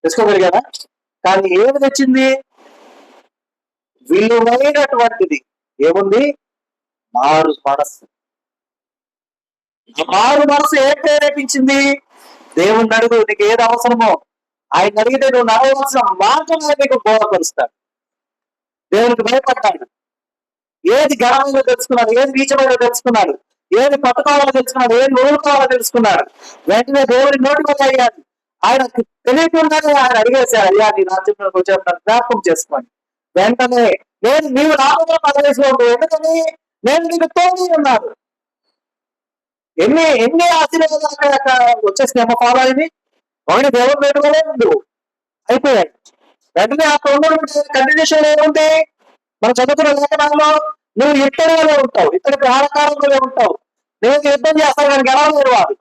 తెచ్చుకోగలిగారా? కానీ ఏమి తెచ్చింది? విలువైనటువంటిది ఏముంది? మారు మనస్సు. మారు మనసు ఏం ప్రేరేపించింది? దేవుణ్ణి అడుగు, నీకు ఏది అవసరమో ఆయన అడిగితే నువ్వు నడవలసిన మార్గం నీకు బోధపరుస్తాడు. దేవునికి భయపడ్డాడు. ఏది ఘనమైనా తెలుసుకున్నాడు, ఏది నీచమైనా తెలుసుకున్నాడు, ఏది పట్టుకోవాలో తెలుసుకున్నాడు, ఏది వదులుకోవాలో తెలుసుకున్నాడు. వెంటనే దేవుడి నోటి అయ్యాడు. ఆయన తెలియకుండానే ఆయన అడిగేశాడు, అయ్యా నీ రాజ్యంలోకి వచ్చేప్పుడు జ్ఞాపకం చేసుకోండి. వెంటనే నీవు నామములో పరదేశంలో ఉండు, ఎందుకని నేను నీకు తోడు ఉన్నాను. ఎన్ని ఆశీర్వాదాలు అక్కడ వచ్చేసినామో ఫాలో అయింది. ఒకటి దేవుడు పెట్టుకోలే ఉండు, అయిపోయాడు. వెంటనే అక్కడ ఉన్నటువంటి కంటిన్యూషన్ ఏముంది? మనం చదువుకున్న లేఖనాల్లో నువ్వు ఇక్కడే ఉంటావు, ఇక్కడ ప్రాణకాలంలో ఉంటావు, నేను యుద్ధం చేస్తాను కానీ గెలవలేరు వాడు.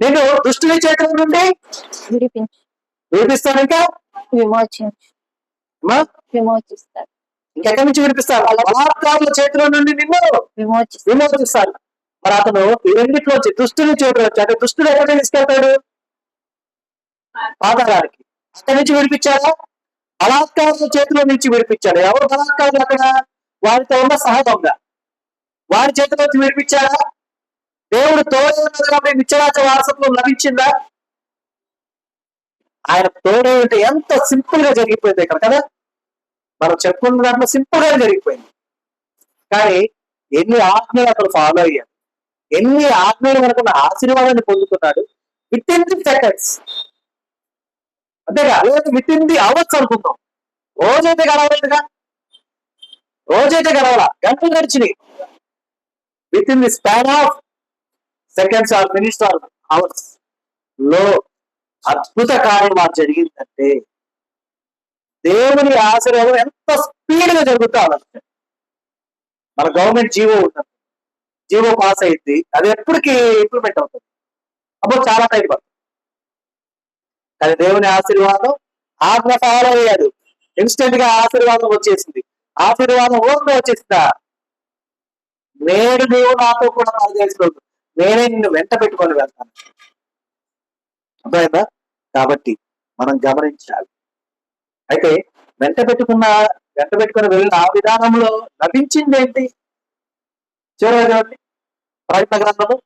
నేను దుష్టుని చేతుల నుండి విడిపిస్తాను, ఇంకా విమోచిస్తాడు. ఇంకెక్కడి నుంచి విడిపిస్తాను? బలాత్కారుల చేతుల నుండి నిన్ను విమోచిస్తాడు. మరి అతను ఈ రెండిట్లోంచి దుష్టుని చేతులు వచ్చి, అంటే దుష్టుడు ఎక్కడికి తీసుకెళ్తాడు? పాతాళానికి. అక్కడి నుంచి విడిపించాడా? బలాత్కారుల చేతిలో నుంచి విడిపించాడు. ఎవరు బలాత్కారులు అక్కడ? వారితో ఉన్న సహదొంగ, వారి చేతిలోంచి విడిపించాడా? దేవుడు తోడే ఉన్నది కాబట్టి నిత్యరాజ వారసత్వం లభించిందా? ఆయన తోడే ఉంటే ఎంత సింపుల్ గా జరిగిపోయింది ఇక్కడ కదా. మనం చెప్పుకున్న దాంట్లో సింపుల్ గా జరిగిపోయింది. కానీ ఎన్ని ఆజ్ఞలు అతను ఫాలో అయ్యాడు, ఎన్ని ఆజ్ఞలు మనకున్న ఆశీర్వాదాన్ని పొందుతున్నాడు విత్ ఇన్ ది సెకండ్స్. అంతేగా, లేదు విత్ ఇన్ ది అవర్స్ అనుకుందాం. రోజైతే గడవలేదుగా, రోజైతే గడవలా, గంటలు గడిచినాయి. Within the span of seconds or minutes or hours లో అద్భుత కార్యం మాకు జరిగిందంటే దేవుని ఆశీర్వాదం ఎంత స్పీడ్ గా జరుగుతా ఆలోచన. మన గవర్నమెంట్ జీవో ఉంటుంది, జీవో పాస్ అయింది, అది ఎప్పటికి ఇంప్లిమెంట్ అవుతుంది? అప్పుడు చాలా టైం పడుతుంది. కానీ దేవుని ఆశీర్వాదం ఆజ్ఞ ఫాలో అయ్యాడు, ఇన్స్టెంట్ గా ఆశీర్వాదం వచ్చేసింది. ఆశీర్వాదం ఓర్లో వచ్చేసిందా? నేడు నీవు నాతో కూడా పనిచేసుకోదు, నేనే నిన్ను వెంట పెట్టుకొని వెళ్తాను. అర్థమైందా? కాబట్టి మనం గమనించాలి. అయితే వెంట పెట్టుకుని వెళ్ళిన ఆ విధానంలో లభించింది ఏంటి? చూడండి, ప్రకటన గ్రంథము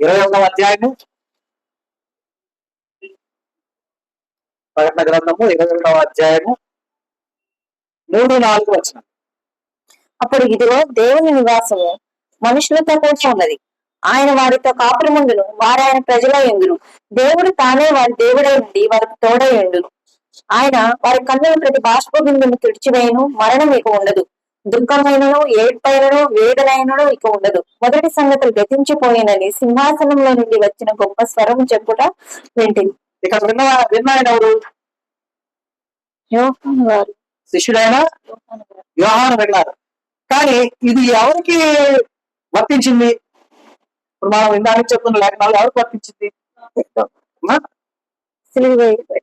21వ అధ్యాయము, ప్రకటన గ్రంథము 21వ అధ్యాయము 3-4 వచనం. అప్పుడు ఇదిగో దేవుని నివాసము మనుషులతో కూడా ఉన్నది. ఆయన వారితో కాపురముండును, వారు ఆయన ప్రజలై ఉండును. దేవుడు తానే వారి దేవుడై ఉండి వారికి తోడై ఉండును. ఆయన వారి కన్నుల ప్రతి బాష్ప బిందును తుడిచివేయను. మరణం ఇక ఉండదు, దుఃఖమైనను ఏడ్పైనను వేదనైనను ఇక ఉండదు. మొదటి సంగతులు గతించిపోయినని సింహాసనంలో నుండి వచ్చిన గొప్ప స్వరం చెప్పుట వింటిని. ఇక్కడ విన్నాయన ఎవరు? యోహాను గారు. శిష్యుడైన యోహాను గారు. యోహాను వెళ్ళారు. కానీ ఇది ఎవరికి వర్తించింది? ఇప్పుడు మనం ఇందాక చెప్తున్న లేఖనాలు ఎవరికి వర్తించింది? అమ్మా? సిలువ వేయబడి.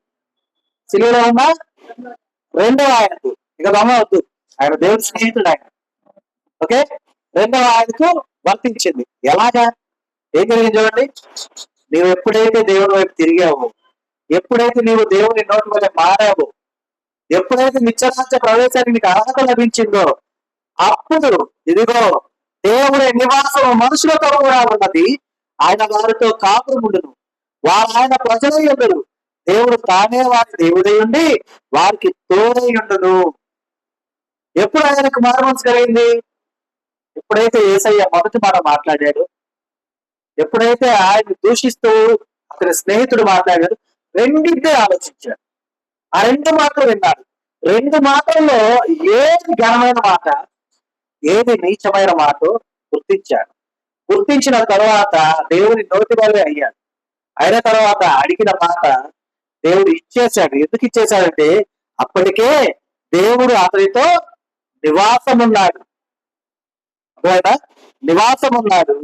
సిలువలో ఉన్న రెండవ ఆయనకు, ఇక నమ్మవద్దు, ఆయన దేవుడి స్నేహితుడు ఆయన. ఓకే, రెండవ ఆయనకు వర్తించింది. ఎలాగా? ఏం జరిగింది చూడండి. నీవు ఎప్పుడైతే దేవుని వైపు తిరిగావో, ఎప్పుడైతే నీవు దేవుని నోటి వల్ల మారావో, ఎప్పుడైతే నిత్యరాజ్య ప్రవేశానికి నీకు అర్హత లభించిందో, అప్పుడు ఇదిగో దేవుని నివాసం మనుషులతో కూడా ఉన్నది. ఆయన వారితో కాపురముండును, వారు ఆయన ప్రజలై ఉండరు. దేవుడు తానే వారి దేవుడై ఉండి వారికి తోడై ఉండును. ఎప్పుడు ఆయనకు మారుమనసు కలిగింది? ఎప్పుడైతే యేసయ్య మొదటి మాట మాట్లాడాడు, ఎప్పుడైతే ఆయన దూషిస్తూ అతని స్నేహితుడు మాట్లాడాడు, రెండింటినీ ఆలోచించాడు. ఆ రెండు మాటలు విన్నాడు. రెండు మాటల్లో ఏది ఘనమైన మాట, ఏది నీచమైన మాట గుర్తించాడు. గుర్తించిన తర్వాత దేవుని నోటి వల్లే అయ్యాడు. అయిన తర్వాత అడిగిన మాట దేవుడు ఇచ్చేశాడు. ఎందుకు ఇచ్చేశాడంటే అప్పటికే దేవుడు అతనితో నివాసం ఉన్నాడు. అర్థమైనా? నివాసం ఉన్నాడు.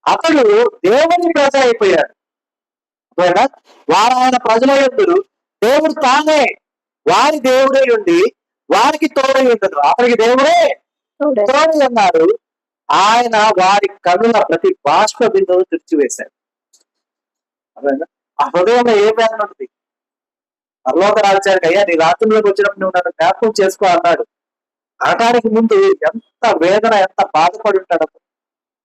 అతడు దేవుని ప్రజ అయిపోయాడు. అర్థమైనా? వారు ఆయన ప్రజలై ఉండును, దేవుడు తానే వారి దేవుడై ఉండి వారికి తోడై ఉండదు. అతనికి దేవుడే తోడై ఉన్నాడు. ఆయన వారి కనుల ప్రతి బాష్ప బిందువు తుడిచివేశాడు. అర్థమైనా? ఆ హృదయంలో ఏ వేదన ఉంటుంది? పరలోక రాజ్యానికి అయ్యా నీ రాత్రుల్లోకి వచ్చినప్పుడు నువ్వు నన్ను జ్ఞాపకం చేసుకో అన్నాడు. అనటానికి ముందు ఎంత వేదన, ఎంత బాధపడి ఉంటాడు.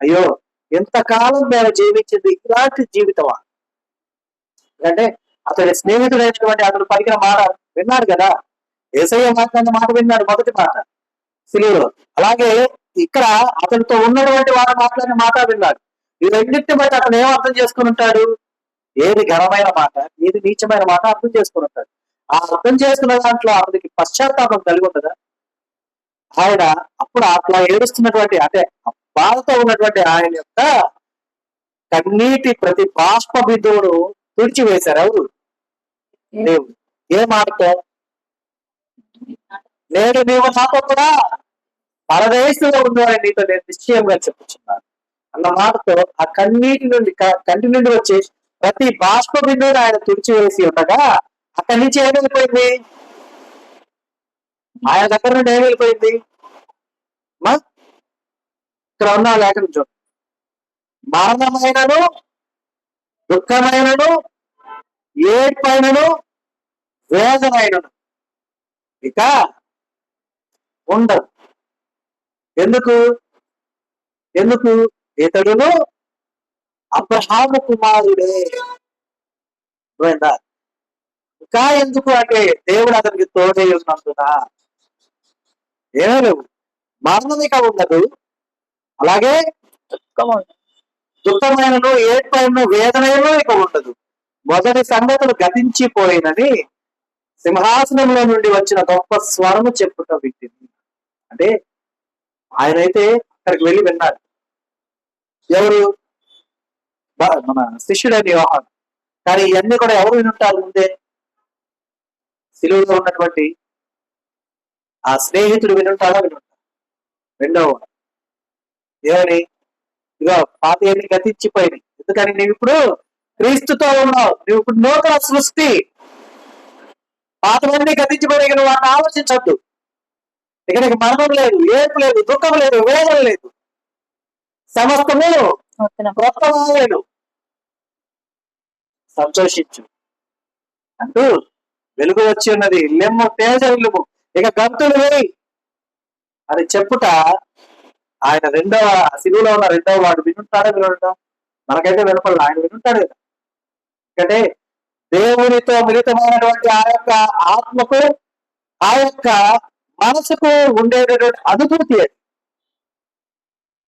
అయ్యో, ఎంతకాలం నేను జీవించింది ఇలాంటి జీవితమా? అంటే అతడి స్నేహితుడైనటువంటి అతడు పలికిన మాట విన్నాడు కదా. యేసయ్య మాట్లాడిన మాట విన్నాడు, మొదటి మాట సిలువలో. అలాగే ఇక్కడ అతనితో ఉన్నటువంటి వాడు మాట్లాడిన మాట విన్నాడు. ఈ రెండింటిని బట్టి అతను ఏం అర్థం చేసుకుని ఉంటాడు? ఏది ఘనమైన మాట, ఏది నీచమైన మాట అర్థం చేసుకుని ఉంటాడు. ఆ అర్థం చేసుకున్న దాంట్లో అతనికి పశ్చాత్తాపం కలిగి ఉండదా? ఆయన అప్పుడు అట్లా ఏడుస్తున్నటువంటి, అంటే బాధతో ఉన్నటువంటి ఆయన యొక్క కన్నీటి ప్రతి బాష్ప బిందువును తుడిచివేశారు ఎవరు? దేవుడు. ఏ మాటతో? నేడు నీవు నాతో కూడా పరదేశంలో ఉండేవాడిని నీతో నేను నిశ్చయంగా చెప్పుచున్నాను అన్న మాటతో ఆ కన్నీటి నుండి, కంటి నుండి వచ్చే ప్రతి బాష్ప బిందువుని ఆయన తుడిచివేసి ఉండగా అక్కడి నుంచి ఏం వెళ్ళిపోయింది? ఆయన దగ్గర నుండి ఏం వెళ్ళిపోయింది? ఇక్కడ ఉన్న లేఖను చూడండి. మరణమైనను దుఃఖమైనను ఏడ్పైనను వేదనైనను ఇక ఉండదు. ఎందుకు? ఇతడును అబ్రహాము కుమారుడే. ఇంకా ఎందుకు అంటే దేవుడు అతనికి తోడై ఉన్నందున. ఏమీ లేవు. మరణం ఇక ఉండదు, అలాగే దుఃఖమైనను ఏడ్పైన వేదనైనను ఇక ఉండదు. మొదటి సంగతులు గతించిపోయినని సింహాసనంలో నుండి వచ్చిన గొప్ప స్వరము చెప్పుట వింటిని. అంటే ఆయనైతే అక్కడికి వెళ్ళి విన్నాడు. ఎవరు? మన శిష్యుడని యోహాను. కానీ ఇవన్నీ కూడా ఎవరు వినుంటారు ముందే? సిలువలో ఉన్నటువంటి ఆ స్నేహితుడు వినుంటాడా? వినుంటాడు. రెండవ ఏమని? ఇగో పాతయన్ని గతించిపోయింది. ఎందుకని? నువ్వు ఇప్పుడు క్రీస్తుతో ఉన్నావు, నువ్వు ఇప్పుడు నూతన సృష్టి. పాతవన్నీ గతించిపోయి నువ్వు వాటిని ఆలోచించద్దు. ఇక నీకు మరణం లేదు, ఏర్పు లేదు, దుఃఖం లేదు, వేదన లేదు, సమస్తము క్రొత్తవాలేదు. సంతోషించు అంటూ వెలుగు వచ్చి ఉన్నది, లెమ్ము తేజ ఇల్లుము, ఇక గంతులు వేయి అని చెప్పుట ఆయన రెండవ సిలువలో ఉన్న రెండవ వాడు వినుంటాడా? వినుంటా? మనకైతే వినపడదు, ఆయన వినుంటాడు కదా. ఎందుకంటే దేవునితో మిళితమైనటువంటి ఆ యొక్క ఆత్మకు, ఆ యొక్క మనసుకు ఉండేటటువంటి అనుభూతి అది.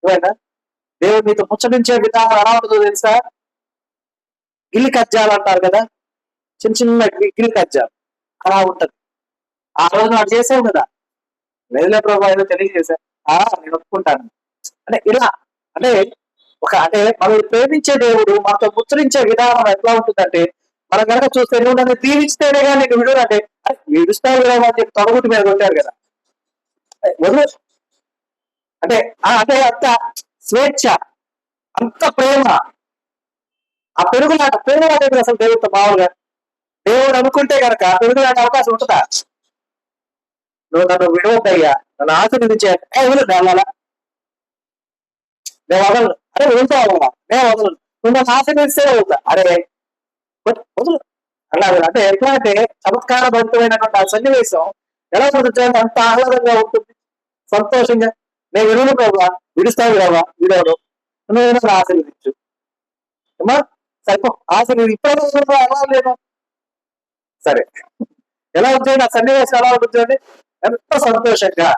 అర్థమైందా? దేవుడు మీతో ముచ్చటించే విధానం ఎలా ఉంటుందో తెలుసా? గిల్లి కజ్జాలు అంటారు కదా, చిన్న చిన్న గిల్లి కజ్జాలు అలా ఉంటది. ఆ రోజు నాడు చేసావు కదా, లేదులే ప్రభావ ఏదో తెలియజేశా, నేను ఒప్పుకుంటాను అంటే ఇలా. అంటే అంటే మనల్ని ప్రేమించే దేవుడు మనతో ముచ్చరించే విధానం ఎట్లా ఉంటుందంటే, మనం కనుక చూస్తే నువ్వు నన్ను దీవిస్తేనే కానీ నీకు విడుదల అంటే విడుస్తావు కదా అని చెప్పి తొడగుటి మీద కొట్టారు కదా, వదిలే అంటే అంటే అంత స్వేచ్ఛ, అంత ప్రేమ, ఆ పెరుగులాట అసలు దేవుడితో మామూలుగా దేవుడు అనుకుంటే కనుక పెరుగులాట అవకాశం ఉంటుందా? నువ్వు నన్ను విడవద్దయ్యా, నన్ను ఆశీర్వదించే వదలు అలా నేను వదలను, అరే వదులుతావు నేను వదలను, నువ్వు నన్ను ఆశీర్వదిస్తే వదులుతా, అరే వదులు అలాగే. అంటే ఎట్లా అంటే చమత్కారభరితమైనటువంటి ఆ సన్నివేశం ఎలా ఉంటుంది, అంత ఆహ్లాదంగా ఉంటుంది, సంతోషంగా. నేను విడుదల ప్రభావ, విడుస్తావు ప్రభావ, విడవడు, నువ్వు ఆశీర్వదించు అమ్మా, సరిపో ఆశీర్వది. ఇప్పుడు ఎలా లేదు సరే, ఎలా ఉంటుంది ఆ సన్నివేశం, ఎలా ఉంటుంది, ఎంత సంతోషంగా,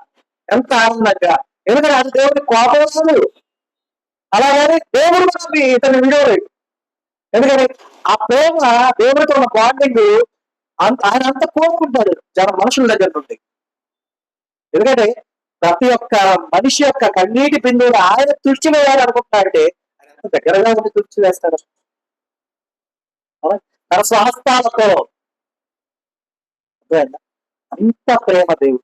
ఎంత ఆనందంగా. ఎందుకంటే అది దేవుడి కోపం, అలాగే దేవుడు మనకి ఇతన్ని విడవలేదు. ఎందుకని ఆ ప్రేమ, దేవుడితో ఉన్న బాండింగ్ ఆయన అంత కోరుకుంటాడు మనుషుల దగ్గర నుండి. ఎందుకంటే ప్రతి ఒక్క మనిషి యొక్క కన్నీటి బిందువులు ఆయన తుడిచివేయాలి అనుకుంటున్నాడంటే ఆయన ఎంత దగ్గరగా ఉండి తుడిచివేస్తాడు తన స్వహస్తాలతో. అంత ప్రేమ దేవుడు.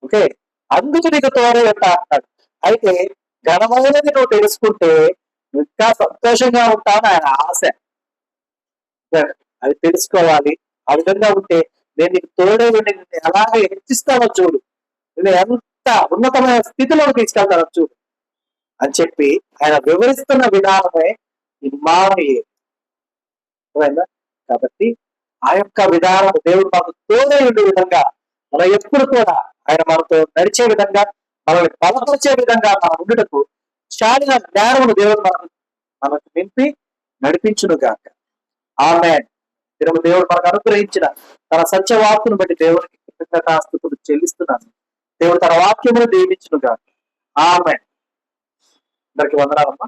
ఓకే, అందుకు నీకు తోడే ఉంటా అంటాడు. అయితే ఘనమైనది నువ్వు తెలుసుకుంటే ఇంకా సంతోషంగా ఉంటాను ఆయన ఆశ. అది తెలుసుకోవాలి. ఆ విధంగా ఉంటే నేను నీకు తోడే ఉండి ఎలాగే హెచ్చిస్తానో చూడు, నేను ఎంత ఉన్నతమైన స్థితిలోకి తీసుకెళ్తానో చూడు అని చెప్పి ఆయన వివరిస్తున్న విధానమే ఇమ్మానుయేలు. కాబట్టి ఆ యొక్క విధానం దేవుడు మనకు తోడే ఉండే విధంగా, మనం ఎప్పుడు కూడా ఆయన మనతో నడిచే విధంగా, మనల్ని బలపరిచే విధంగా మనం ఉండుటకు చాలిన జ్ఞానమును దేవుడు మనకు నింపి నడిపించును గాక. ఆమేన్. దేవుడు మనకు అనుగ్రహించిన తన సత్యవాక్కును బట్టి దేవుడికి కృతజ్ఞతాస్తుతులు చెల్లిస్తున్నాను. దేవుడు తన వాక్యమును దీవించును గాక. ఆమేన్. అందరికి వందనాలమ్మా.